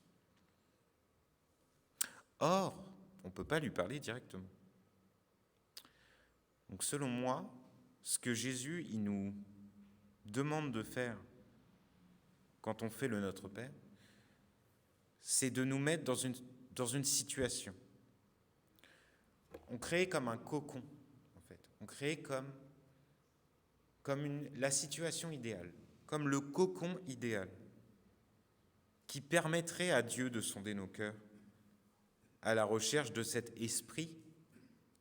Or, on ne peut pas lui parler directement. Donc selon moi, ce que Jésus il nous demande de faire quand on fait le Notre Père, c'est de nous mettre dans une situation. On crée comme un cocon, en fait. On crée comme la situation idéale, comme le cocon idéal, qui permettrait à Dieu de sonder nos cœurs à la recherche de cet esprit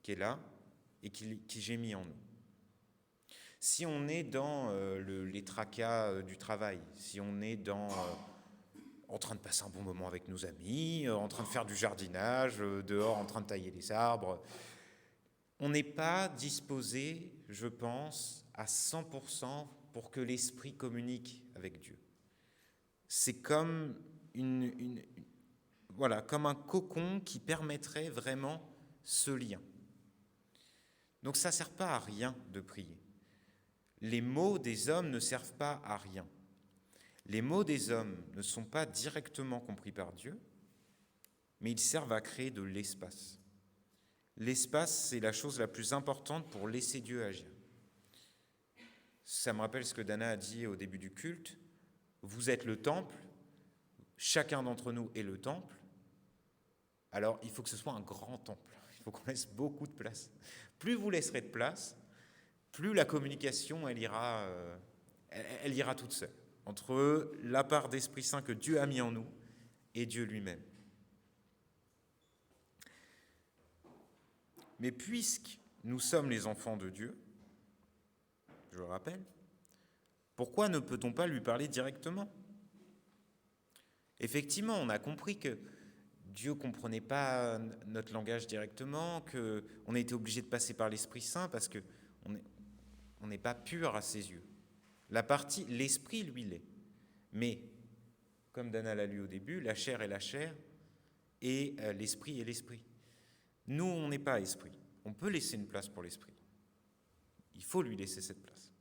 qui est là et qui gémit en nous. Si on est dans les tracas du travail, si on est en train de passer un bon moment avec nos amis, en train de faire du jardinage, dehors en train de tailler les arbres, on n'est pas disposé, je pense, à 100% pour que l'esprit communique avec Dieu. C'est comme comme un cocon qui permettrait vraiment ce lien. Donc ça ne sert pas à rien de prier. Les mots des hommes ne servent pas à rien. Les mots des hommes ne sont pas directement compris par Dieu, mais ils servent à créer de l'espace. L'espace, c'est la chose la plus importante pour laisser Dieu agir. Ça me rappelle ce que Dana a dit au début du culte. Vous êtes le temple, chacun d'entre nous est le temple. Alors, il faut que ce soit un grand temple. Il faut qu'on laisse beaucoup de place. Plus vous laisserez de place, plus la communication, elle ira toute seule. Entre la part d'Esprit Saint que Dieu a mis en nous et Dieu lui-même. Mais puisque nous sommes les enfants de Dieu, je le rappelle, pourquoi ne peut-on pas lui parler directement? Effectivement, on a compris que Dieu ne comprenait pas notre langage directement, qu'on a été obligé de passer par l'Esprit Saint parce qu'on n'est pas pur à ses yeux. L'esprit, lui, l'est. Mais, comme Dana l'a lu au début, la chair est la chair et l'esprit est l'esprit. Nous, on n'est pas esprit. On peut laisser une place pour l'esprit. Il faut lui laisser cette place.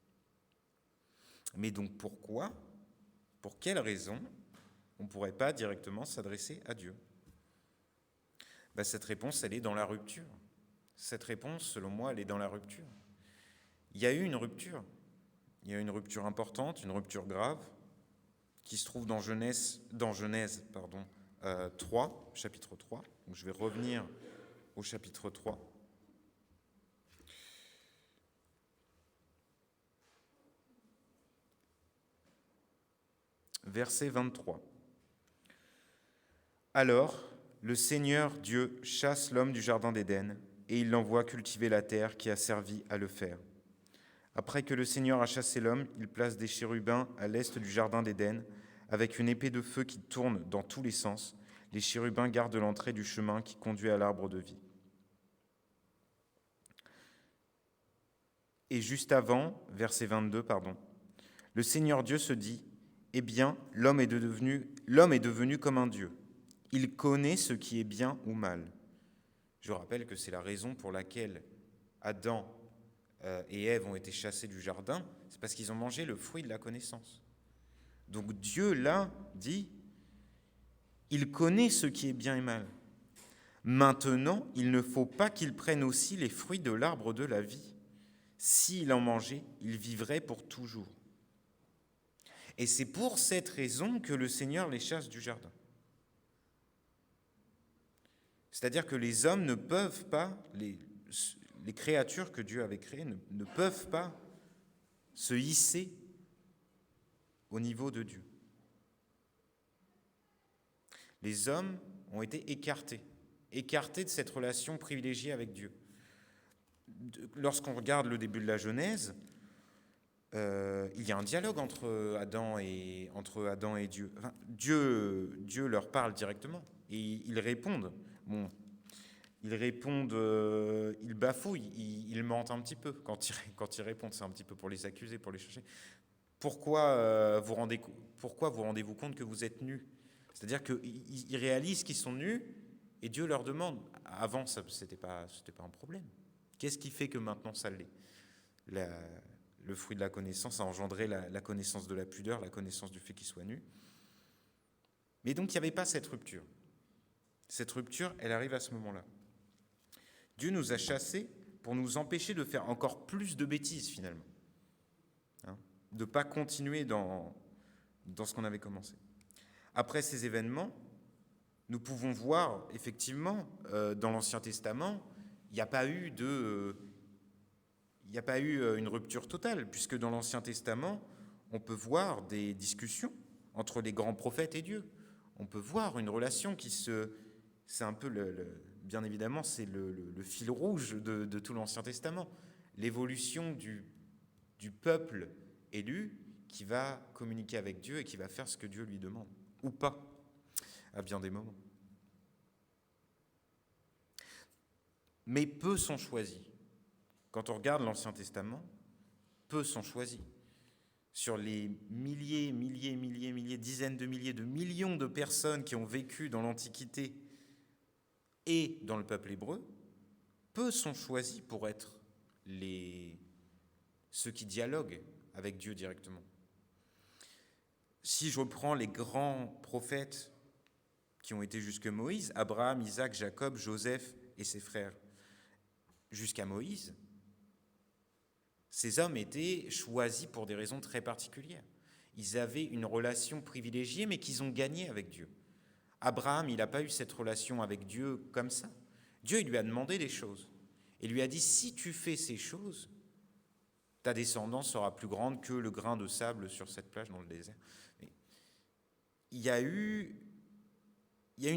Mais donc pourquoi, pour quelle raison, on ne pourrait pas directement s'adresser à Dieu? Cette réponse, elle est dans la rupture. Cette réponse, selon moi, elle est dans la rupture. Il y a eu une rupture. Il y a une rupture importante, une rupture grave, qui se trouve dans Genèse 3, chapitre 3. Donc je vais revenir au chapitre 3. Verset 23. Alors, le Seigneur Dieu chasse l'homme du jardin d'Éden, et il l'envoie cultiver la terre qui a servi à le faire. Après que le Seigneur a chassé l'homme, il place des chérubins à l'est du jardin d'Éden, avec une épée de feu qui tourne dans tous les sens. Les chérubins gardent l'entrée du chemin qui conduit à l'arbre de vie. Et juste avant, verset 22, le Seigneur Dieu se dit, « Eh bien, l'homme est devenu comme un Dieu. Il connaît ce qui est bien ou mal. » Je rappelle que c'est la raison pour laquelle Adam et Ève ont été chassés du jardin, c'est parce qu'ils ont mangé le fruit de la connaissance. Donc Dieu, là, dit, il connaît ce qui est bien et mal. Maintenant, il ne faut pas qu'il prenne aussi les fruits de l'arbre de la vie. S'il en mangeait, il vivrait pour toujours. Et c'est pour cette raison que le Seigneur les chasse du jardin. C'est-à-dire que les hommes ne peuvent pas, les créatures que Dieu avait créées ne peuvent pas se hisser au niveau de Dieu. Les hommes ont été écartés de cette relation privilégiée avec Dieu. Lorsqu'on regarde le début de la Genèse, il y a un dialogue entre Adam et Dieu. Enfin, Dieu leur parle directement et ils répondent. Bon, ils bafouillent, ils mentent un petit peu quand ils répondent. C'est un petit peu pour les accuser, pour les chercher. Pourquoi vous rendez-vous compte que vous êtes nus ? C'est-à-dire qu'ils réalisent qu'ils sont nus et Dieu leur demande. Avant, c'était pas un problème. Qu'est-ce qui fait que maintenant ça l'est ? Le fruit de la connaissance a engendré la connaissance de la pudeur, la connaissance du fait qu'ils soient nus. Mais donc il n'y avait pas cette rupture. Cette rupture, elle arrive à ce moment-là. Dieu nous a chassés pour nous empêcher de faire encore plus de bêtises finalement. De ne pas continuer dans ce qu'on avait commencé. Après ces événements, nous pouvons voir effectivement dans l'Ancien Testament, il n'y a pas eu une rupture totale, puisque dans l'Ancien Testament, on peut voir des discussions entre les grands prophètes et Dieu. On peut voir une relation c'est un peu, bien évidemment, c'est le fil rouge de tout l'Ancien Testament. L'évolution du peuple élu qui va communiquer avec Dieu et qui va faire ce que Dieu lui demande, ou pas, à bien des moments. Mais peu sont choisis. Quand on regarde l'Ancien Testament, peu sont choisis. Sur les milliers, dizaines de milliers, de millions de personnes qui ont vécu dans l'Antiquité et dans le peuple hébreu, peu sont choisis pour être ceux qui dialoguent avec Dieu directement. Si je reprends les grands prophètes qui ont été jusque Moïse, Abraham, Isaac, Jacob, Joseph et ses frères, jusqu'à Moïse, ces hommes étaient choisis pour des raisons très particulières. Ils avaient une relation privilégiée, mais qu'ils ont gagnée avec Dieu. Abraham, il n'a pas eu cette relation avec Dieu comme ça. Dieu, il lui a demandé des choses. Il lui a dit, si tu fais ces choses, ta descendance sera plus grande que le grain de sable sur cette plage dans le désert. Mais il y a une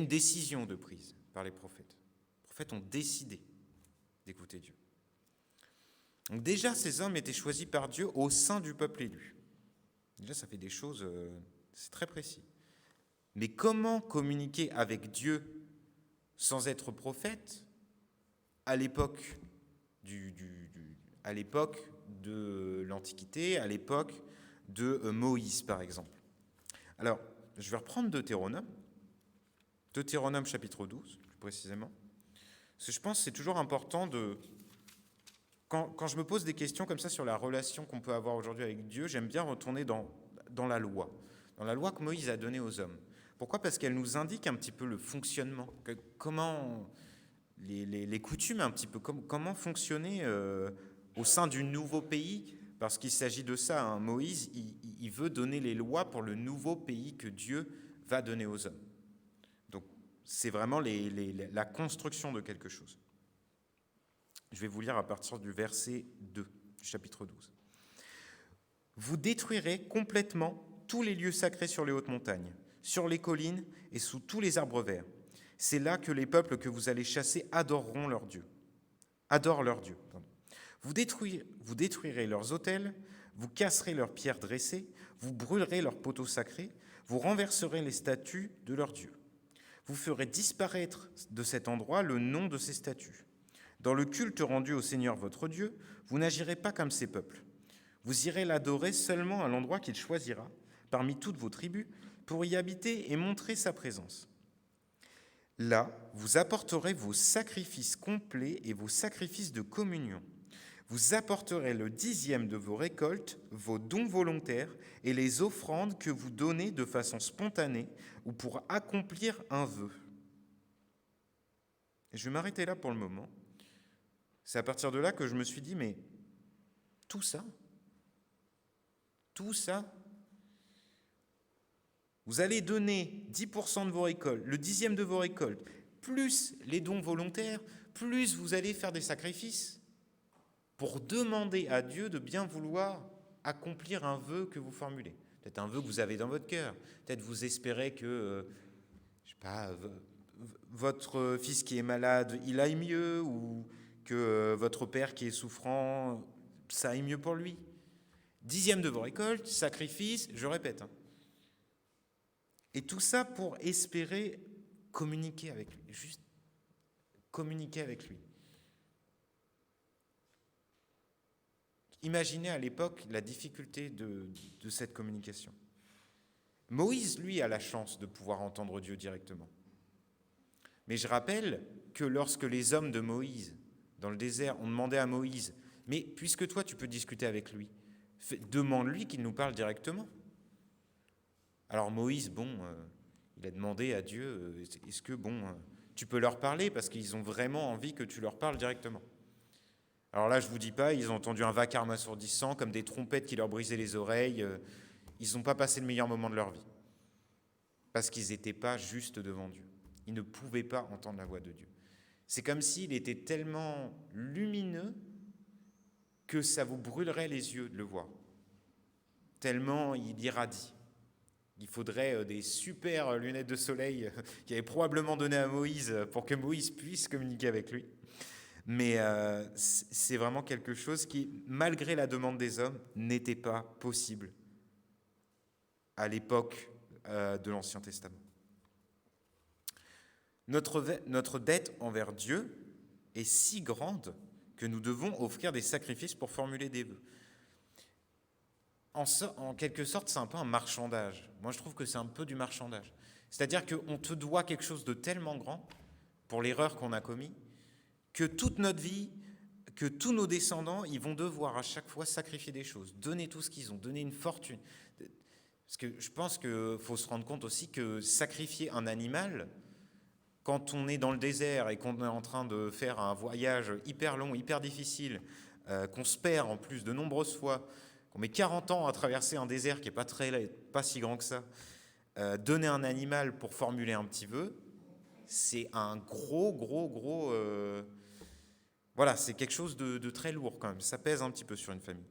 décision de prise par les prophètes. Les prophètes ont décidé d'écouter Dieu. Donc déjà, ces hommes étaient choisis par Dieu au sein du peuple élu. Déjà, ça fait des choses, c'est très précis. Mais comment communiquer avec Dieu sans être prophète à l'époque de l'Antiquité, à l'époque de Moïse, par exemple? Alors, je vais reprendre Deutéronome chapitre 12, plus précisément. Parce que je pense que c'est toujours important Quand je me pose des questions comme ça sur la relation qu'on peut avoir aujourd'hui avec Dieu, j'aime bien retourner dans la loi que Moïse a donnée aux hommes. Pourquoi ? Parce qu'elle nous indique un petit peu le fonctionnement, comment les coutumes un petit peu, comment fonctionner au sein du nouveau pays, parce qu'il s'agit de ça. Hein. Moïse, il veut donner les lois pour le nouveau pays que Dieu va donner aux hommes. Donc c'est vraiment la construction de quelque chose. Je vais vous lire à partir du verset 2 du chapitre 12. « Vous détruirez complètement tous les lieux sacrés sur les hautes montagnes, sur les collines et sous tous les arbres verts. C'est là que les peuples que vous allez chasser adorent leur Dieu. Vous détruirez leurs autels, vous casserez leurs pierres dressées, vous brûlerez leurs poteaux sacrés, Vous renverserez les statues de leurs dieux. Vous ferez disparaître de cet endroit le nom de ces statues. Dans le culte rendu au Seigneur votre Dieu, vous n'agirez pas comme ces peuples. Vous irez l'adorer seulement à l'endroit qu'il choisira, parmi toutes vos tribus, pour y habiter et montrer sa présence. Là, vous apporterez vos sacrifices complets et vos sacrifices de communion. Vous apporterez le 10e de vos récoltes, vos dons volontaires et les offrandes que vous donnez de façon spontanée ou pour accomplir un vœu. Et je vais m'arrêter là pour le moment. C'est à partir de là que je me suis dit, mais tout ça, vous allez donner 10% de vos récoltes, le 10e de vos récoltes, plus les dons volontaires, plus vous allez faire des sacrifices pour demander à Dieu de bien vouloir accomplir un vœu que vous formulez. Peut-être un vœu que vous avez dans votre cœur. Peut-être vous espérez que, votre fils qui est malade, il aille mieux, ou que votre père qui est souffrant, ça aille mieux pour lui. 10e de vos récoltes, sacrifice, je répète. Et tout ça pour espérer communiquer avec lui, juste communiquer avec lui. Imaginez à l'époque la difficulté de cette communication. Moïse, lui, a la chance de pouvoir entendre Dieu directement. Mais je rappelle que lorsque les hommes de Moïse, dans le désert, ont demandé à Moïse, « Mais puisque toi, tu peux discuter avec lui, demande-lui qu'il nous parle directement. » Alors Moïse, il a demandé à Dieu, « Est-ce que, tu peux leur parler parce qu'ils ont vraiment envie que tu leur parles directement. » Alors là, je ne vous dis pas, ils ont entendu un vacarme assourdissant, comme des trompettes qui leur brisaient les oreilles. Ils n'ont pas passé le meilleur moment de leur vie. Parce qu'ils n'étaient pas juste devant Dieu. Ils ne pouvaient pas entendre la voix de Dieu. C'est comme s'il était tellement lumineux que ça vous brûlerait les yeux de le voir. Tellement il irradie. Il faudrait des super lunettes de soleil qu'il avait probablement donné à Moïse pour que Moïse puisse communiquer avec lui. Mais c'est vraiment quelque chose qui, malgré la demande des hommes, n'était pas possible à l'époque de l'Ancien Testament. Notre dette envers Dieu est si grande que nous devons offrir des sacrifices pour formuler des vœux. En quelque sorte, c'est un peu un marchandage. Moi, je trouve que c'est un peu du marchandage. C'est-à-dire qu'on te doit quelque chose de tellement grand pour l'erreur qu'on a commise, que toute notre vie, que tous nos descendants, ils vont devoir à chaque fois sacrifier des choses, donner tout ce qu'ils ont, donner une fortune. Parce que je pense qu'il faut se rendre compte aussi que sacrifier un animal, quand on est dans le désert et qu'on est en train de faire un voyage hyper long, hyper difficile, qu'on se perd en plus de nombreuses fois, qu'on met 40 ans à traverser un désert qui n'est pas si grand que ça, donner un animal pour formuler un petit vœu, c'est un gros... Voilà, c'est quelque chose de très lourd quand même. Ça pèse un petit peu sur une famille.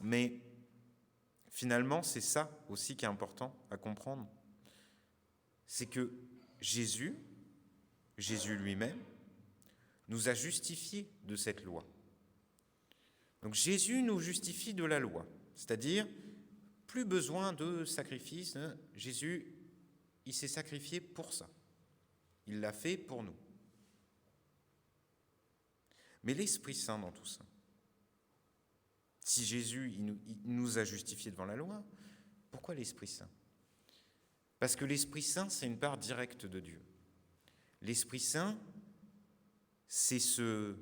Mais finalement, c'est ça aussi qui est important à comprendre. C'est que Jésus lui-même, nous a justifiés de cette loi. Donc Jésus nous justifie de la loi. C'est-à-dire, plus besoin de sacrifice. Jésus, il s'est sacrifié pour ça. Il l'a fait pour nous. Mais l'Esprit Saint dans tout ça, si Jésus il nous a justifiés devant la loi, pourquoi l'Esprit Saint? Parce que l'Esprit Saint, c'est une part directe de Dieu. L'Esprit Saint, c'est ce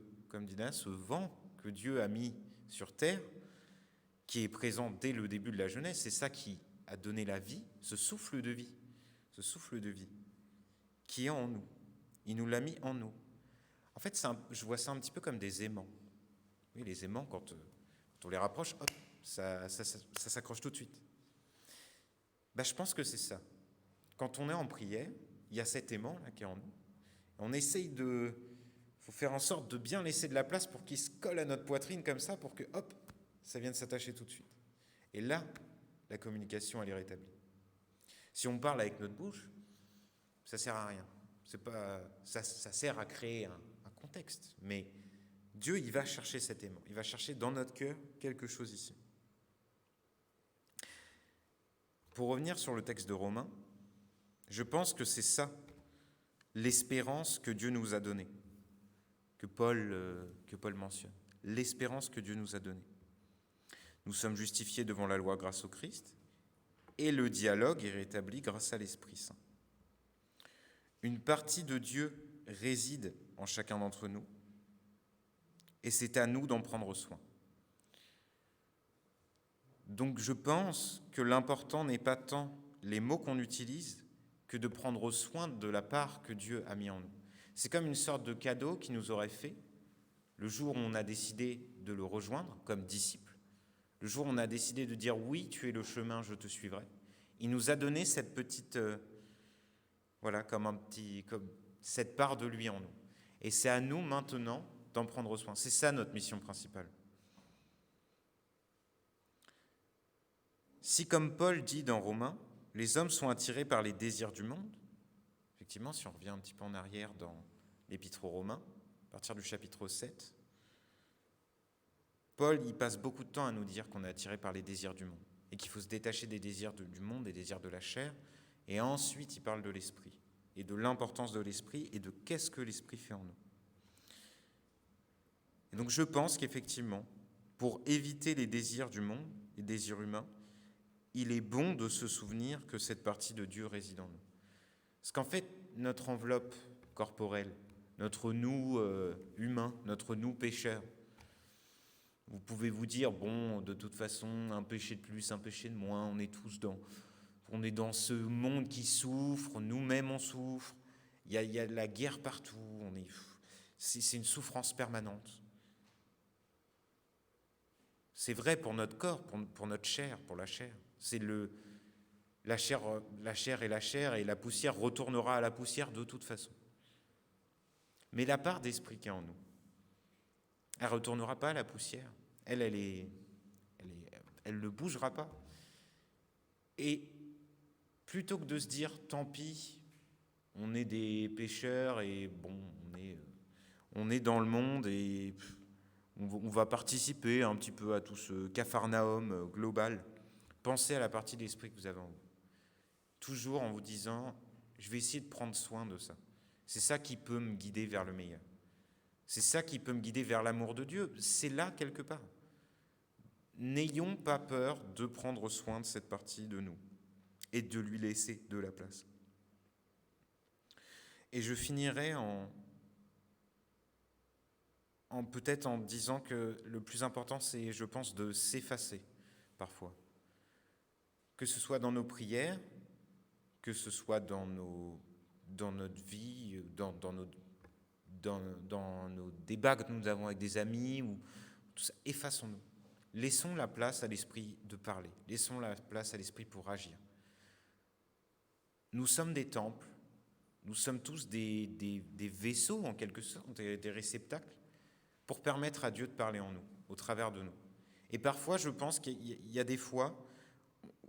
vent que Dieu a mis sur terre, qui est présent dès le début de la jeunesse. C'est ça qui a donné la vie, ce souffle de vie qui est en nous. Il nous l'a mis en nous. En fait, je vois ça un petit peu comme des aimants. Oui, les aimants, quand on les rapproche, hop, ça s'accroche tout de suite. Je pense que c'est ça. Quand on est en prière, il y a cet aimant là qui est en nous. On essaye faut faire en sorte de bien laisser de la place pour qu'il se colle à notre poitrine comme ça, pour que, hop, ça vienne s'attacher tout de suite. Et là, la communication, elle est rétablie. Si on parle avec notre bouche, ça sert à rien. Ça sert à créer un contexte. Mais Dieu, il va chercher cet aimant. Il va chercher dans notre cœur quelque chose ici. pour revenir sur le texte de Romains, je pense que c'est ça, l'espérance que Dieu nous a donnée, que Paul mentionne. L'espérance que Dieu nous a donnée. Nous sommes justifiés devant la loi grâce au Christ, et le dialogue est rétabli grâce à l'Esprit Saint. Une partie de Dieu réside en chacun d'entre nous, et c'est à nous d'en prendre soin. Donc je pense que l'important n'est pas tant les mots qu'on utilise que de prendre soin de la part que Dieu a mis en nous. C'est comme une sorte de cadeau qu'il nous aurait fait le jour où on a décidé de le rejoindre comme disciple, le jour où on a décidé de dire « oui, tu es le chemin, je te suivrai ». Il nous a donné cette petite, comme cette part de lui en nous. Et c'est à nous maintenant d'en prendre soin. C'est ça notre mission principale. Si, comme Paul dit dans Romains, les hommes sont attirés par les désirs du monde, effectivement, si on revient un petit peu en arrière dans l'Épître aux Romains, à partir du chapitre 7, Paul y passe beaucoup de temps à nous dire qu'on est attiré par les désirs du monde et qu'il faut se détacher des désirs du monde, des désirs de la chair, et ensuite il parle de l'esprit et de l'importance de l'esprit et de qu'est-ce que l'esprit fait en nous. Et donc je pense qu'effectivement, pour éviter les désirs du monde, les désirs humains, il est bon de se souvenir que cette partie de Dieu réside en nous. Parce qu'en fait, notre enveloppe corporelle, notre nous humain, notre nous pécheur, vous pouvez vous dire, bon, de toute façon, un péché de plus, un péché de moins, on est tous on est dans ce monde qui souffre, nous-mêmes on souffre, il y a la guerre partout, c'est une souffrance permanente. C'est vrai pour notre corps, pour notre chair, pour la chair. C'est la chair est la chair et la poussière retournera à la poussière de toute façon. Mais la part d'esprit qui est en nous, elle ne retournera pas à la poussière. Elle ne bougera pas. Et plutôt que de se dire, tant pis, on est des pécheurs et bon, on est dans le monde et on va participer un petit peu à tout ce capharnaüm global. Pensez à la partie de l'esprit que vous avez en vous. Toujours en vous disant, je vais essayer de prendre soin de ça. C'est ça qui peut me guider vers le meilleur. C'est ça qui peut me guider vers l'amour de Dieu. C'est là quelque part. N'ayons pas peur de prendre soin de cette partie de nous et de lui laisser de la place. Et je finirai peut-être en disant que le plus important, c'est, je pense, de s'effacer parfois. Que ce soit dans nos prières, que ce soit dans notre vie, dans nos débats que nous avons avec des amis, ou tout ça, effaçons-nous. Laissons la place à l'esprit de parler. Laissons la place à l'esprit pour agir. Nous sommes des temples. Nous sommes tous des vaisseaux, en quelque sorte, des réceptacles, pour permettre à Dieu de parler en nous, au travers de nous. Et parfois, je pense qu'il y a des fois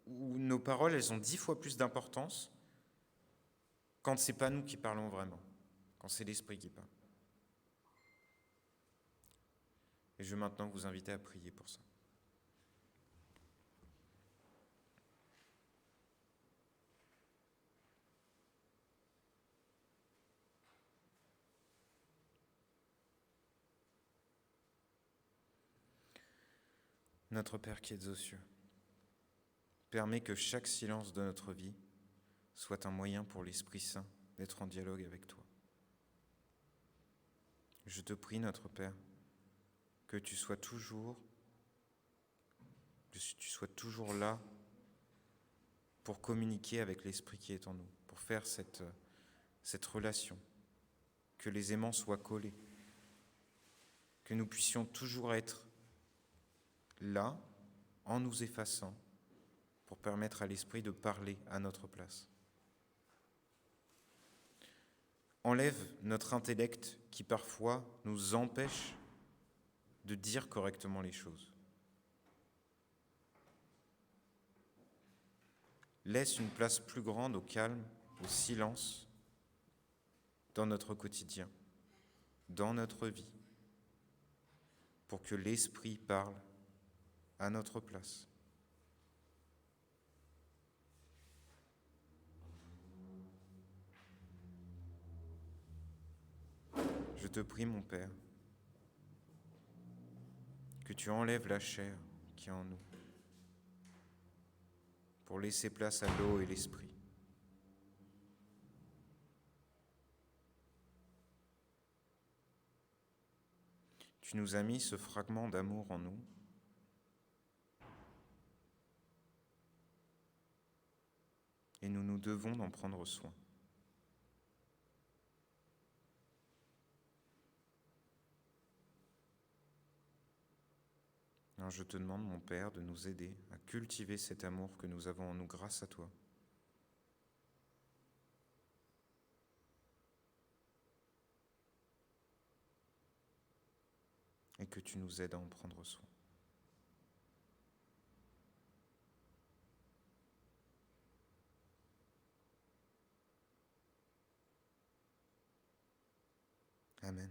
où nos paroles, elles ont 10 fois plus d'importance quand ce n'est pas nous qui parlons vraiment, quand c'est l'Esprit qui parle. Et je vais maintenant vous inviter à prier pour ça. Notre Père qui es aux cieux, permets que chaque silence de notre vie soit un moyen pour l'Esprit Saint d'être en dialogue avec toi. Je te prie, notre Père, que tu sois toujours là pour communiquer avec l'Esprit qui est en nous, pour faire cette relation, que les aimants soient collés, que nous puissions toujours être là, en nous effaçant, pour permettre à l'Esprit de parler à notre place. Enlève notre intellect qui parfois nous empêche de dire correctement les choses. Laisse une place plus grande au calme, au silence, dans notre quotidien, dans notre vie, pour que l'Esprit parle à notre place. Je te prie, mon Père, que tu enlèves la chair qui est en nous pour laisser place à l'eau et l'esprit. Tu nous as mis ce fragment d'amour en nous. Et nous nous devons d'en prendre soin. Alors je te demande, mon Père, de nous aider à cultiver cet amour que nous avons en nous grâce à toi. Et que tu nous aides à en prendre soin. Amen.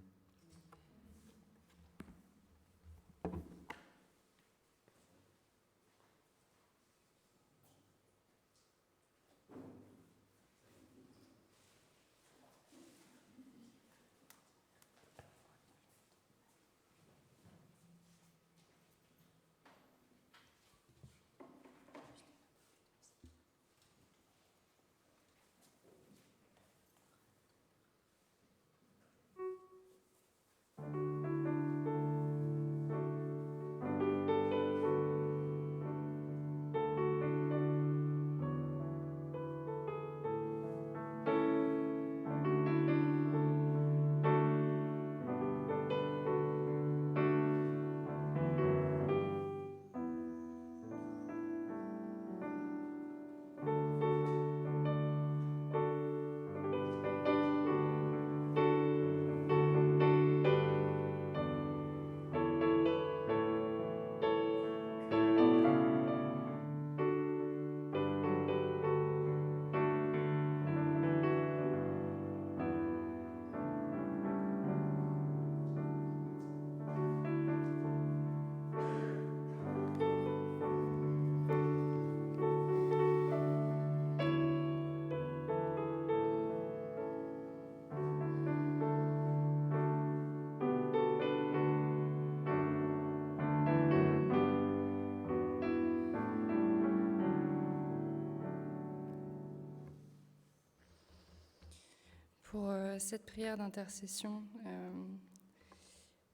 Pour cette prière d'intercession,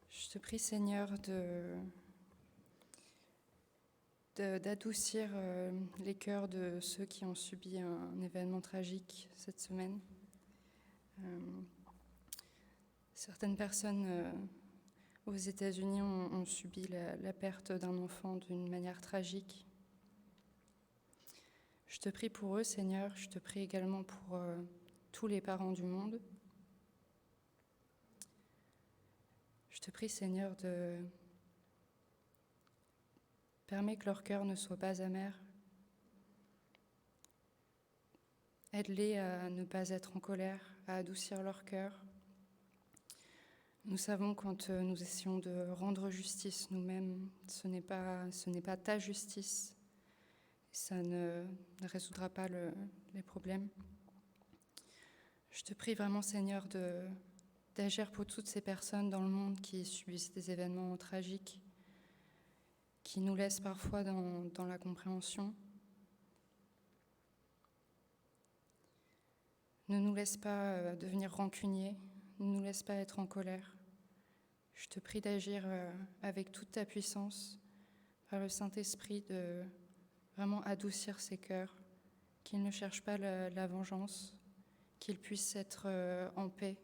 je te prie, Seigneur, d'adoucir les cœurs de ceux qui ont subi un événement tragique cette semaine. Certaines personnes aux États-Unis ont subi la perte d'un enfant d'une manière tragique. Je te prie pour eux, Seigneur. Je te prie également pour tous les parents du monde. Je te prie, Seigneur, de permettre que leur cœur ne soit pas amer. Aide-les à ne pas être en colère, à adoucir leur cœur. Nous savons quand nous essayons de rendre justice nous-mêmes, ce n'est pas ta justice. Ça ne résoudra pas les problèmes. Je te prie vraiment, Seigneur, d'agir pour toutes ces personnes dans le monde qui subissent des événements tragiques, qui nous laissent parfois dans la compréhension. Ne nous laisse pas devenir rancuniers, ne nous laisse pas être en colère. Je te prie d'agir avec toute ta puissance, par le Saint-Esprit, de vraiment adoucir ces cœurs, qu'ils ne cherchent pas la vengeance, qu'ils puissent être en paix.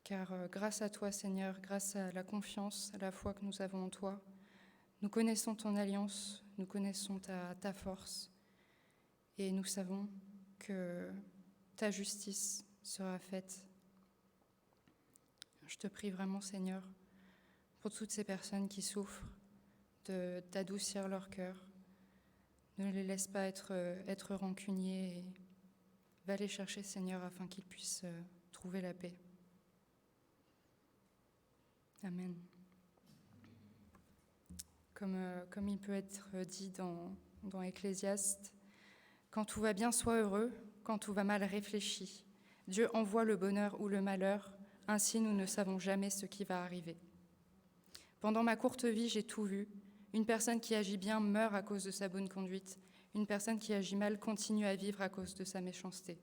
Car grâce à toi, Seigneur, grâce à la confiance, à la foi que nous avons en toi, nous connaissons ton alliance, nous connaissons ta force, et nous savons que ta justice sera faite. Je te prie vraiment, Seigneur, pour toutes ces personnes qui souffrent, d'adoucir leur cœur. Ne les laisse pas être rancuniers, et va les chercher, Seigneur, afin qu'ils puissent trouver la paix. Amen. Comme il peut être dit dans Ecclésiaste, quand tout va bien, sois heureux, quand tout va mal, réfléchis. Dieu envoie le bonheur ou le malheur, Ainsi, nous ne savons jamais ce qui va arriver. Pendant ma courte vie, j'ai tout vu. Une personne qui agit bien meurt à cause de sa bonne conduite. Une personne qui agit mal continue à vivre à cause de sa méchanceté.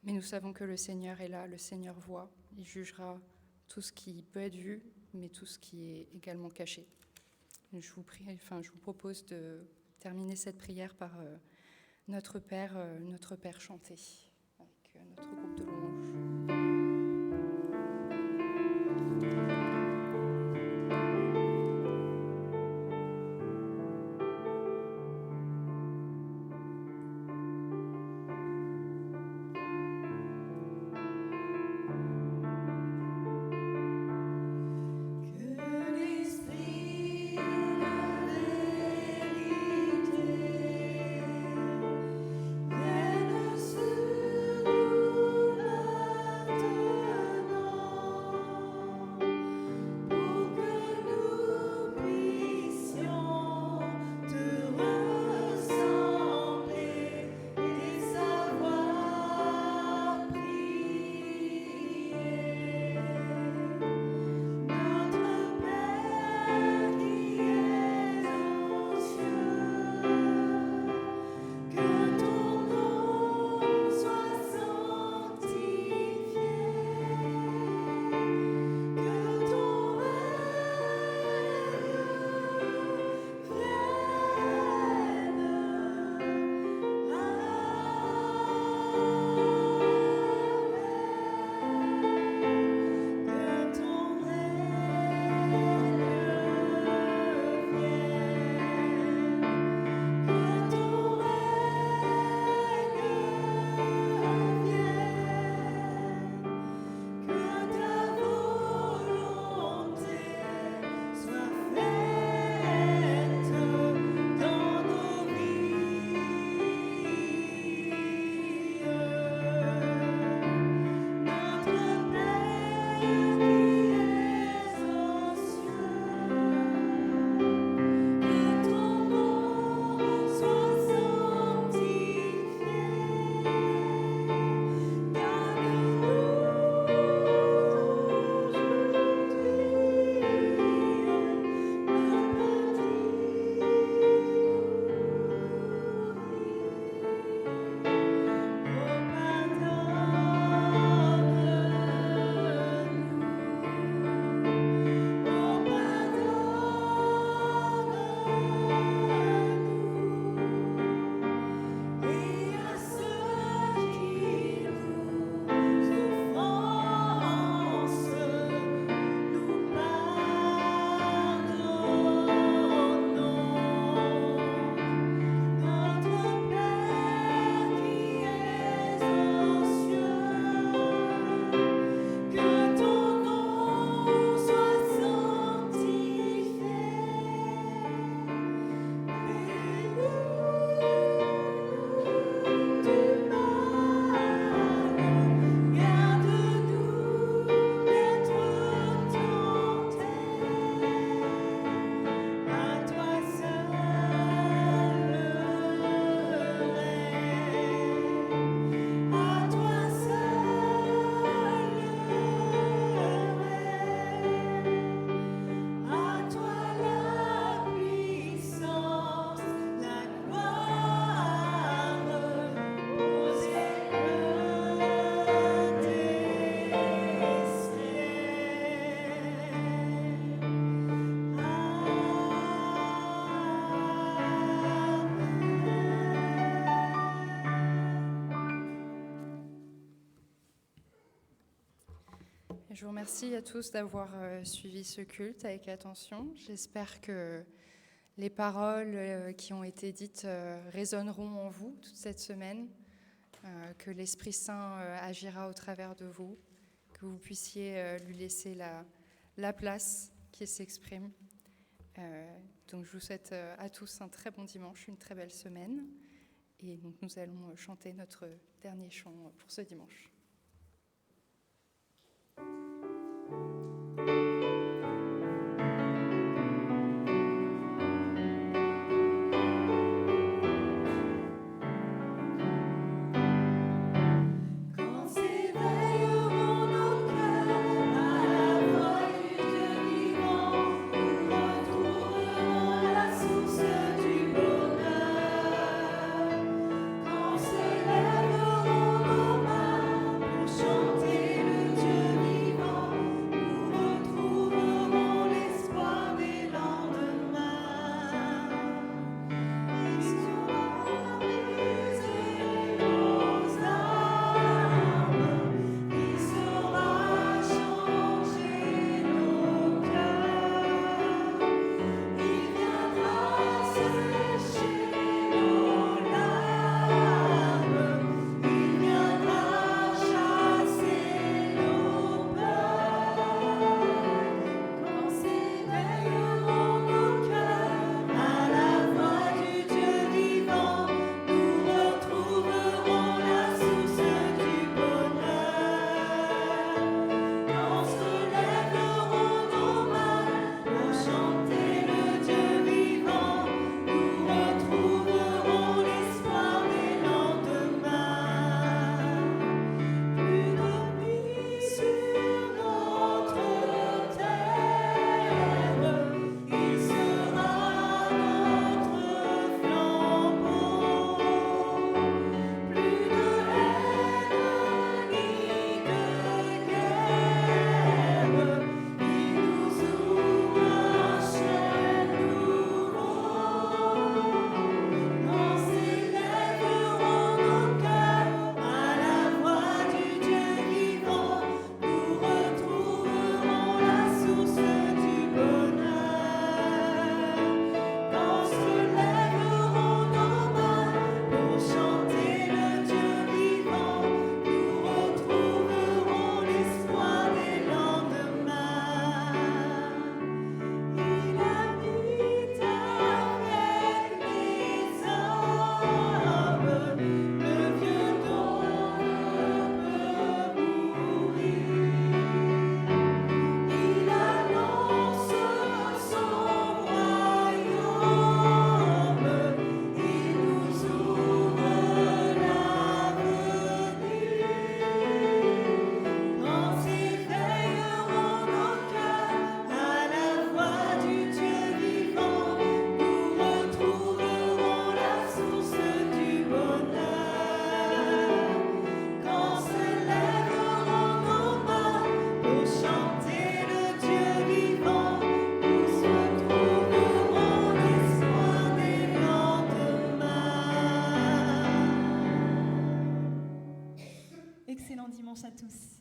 Mais nous savons que le Seigneur est là, le Seigneur voit. Il jugera tout ce qui peut être vu, mais tout ce qui est également caché. Je vous propose de terminer cette prière par notre Père chanté, avec notre groupe de louanges. Je vous remercie à tous d'avoir suivi ce culte avec attention. J'espère que les paroles qui ont été dites résonneront en vous toute cette semaine, que l'Esprit Saint agira au travers de vous, que vous puissiez lui laisser la place qui s'exprime. Donc je vous souhaite à tous un très bon dimanche, une très belle semaine. Et donc nous allons chanter notre dernier chant pour ce dimanche. Quand s'éveilleront nos excellent dimanche à tous.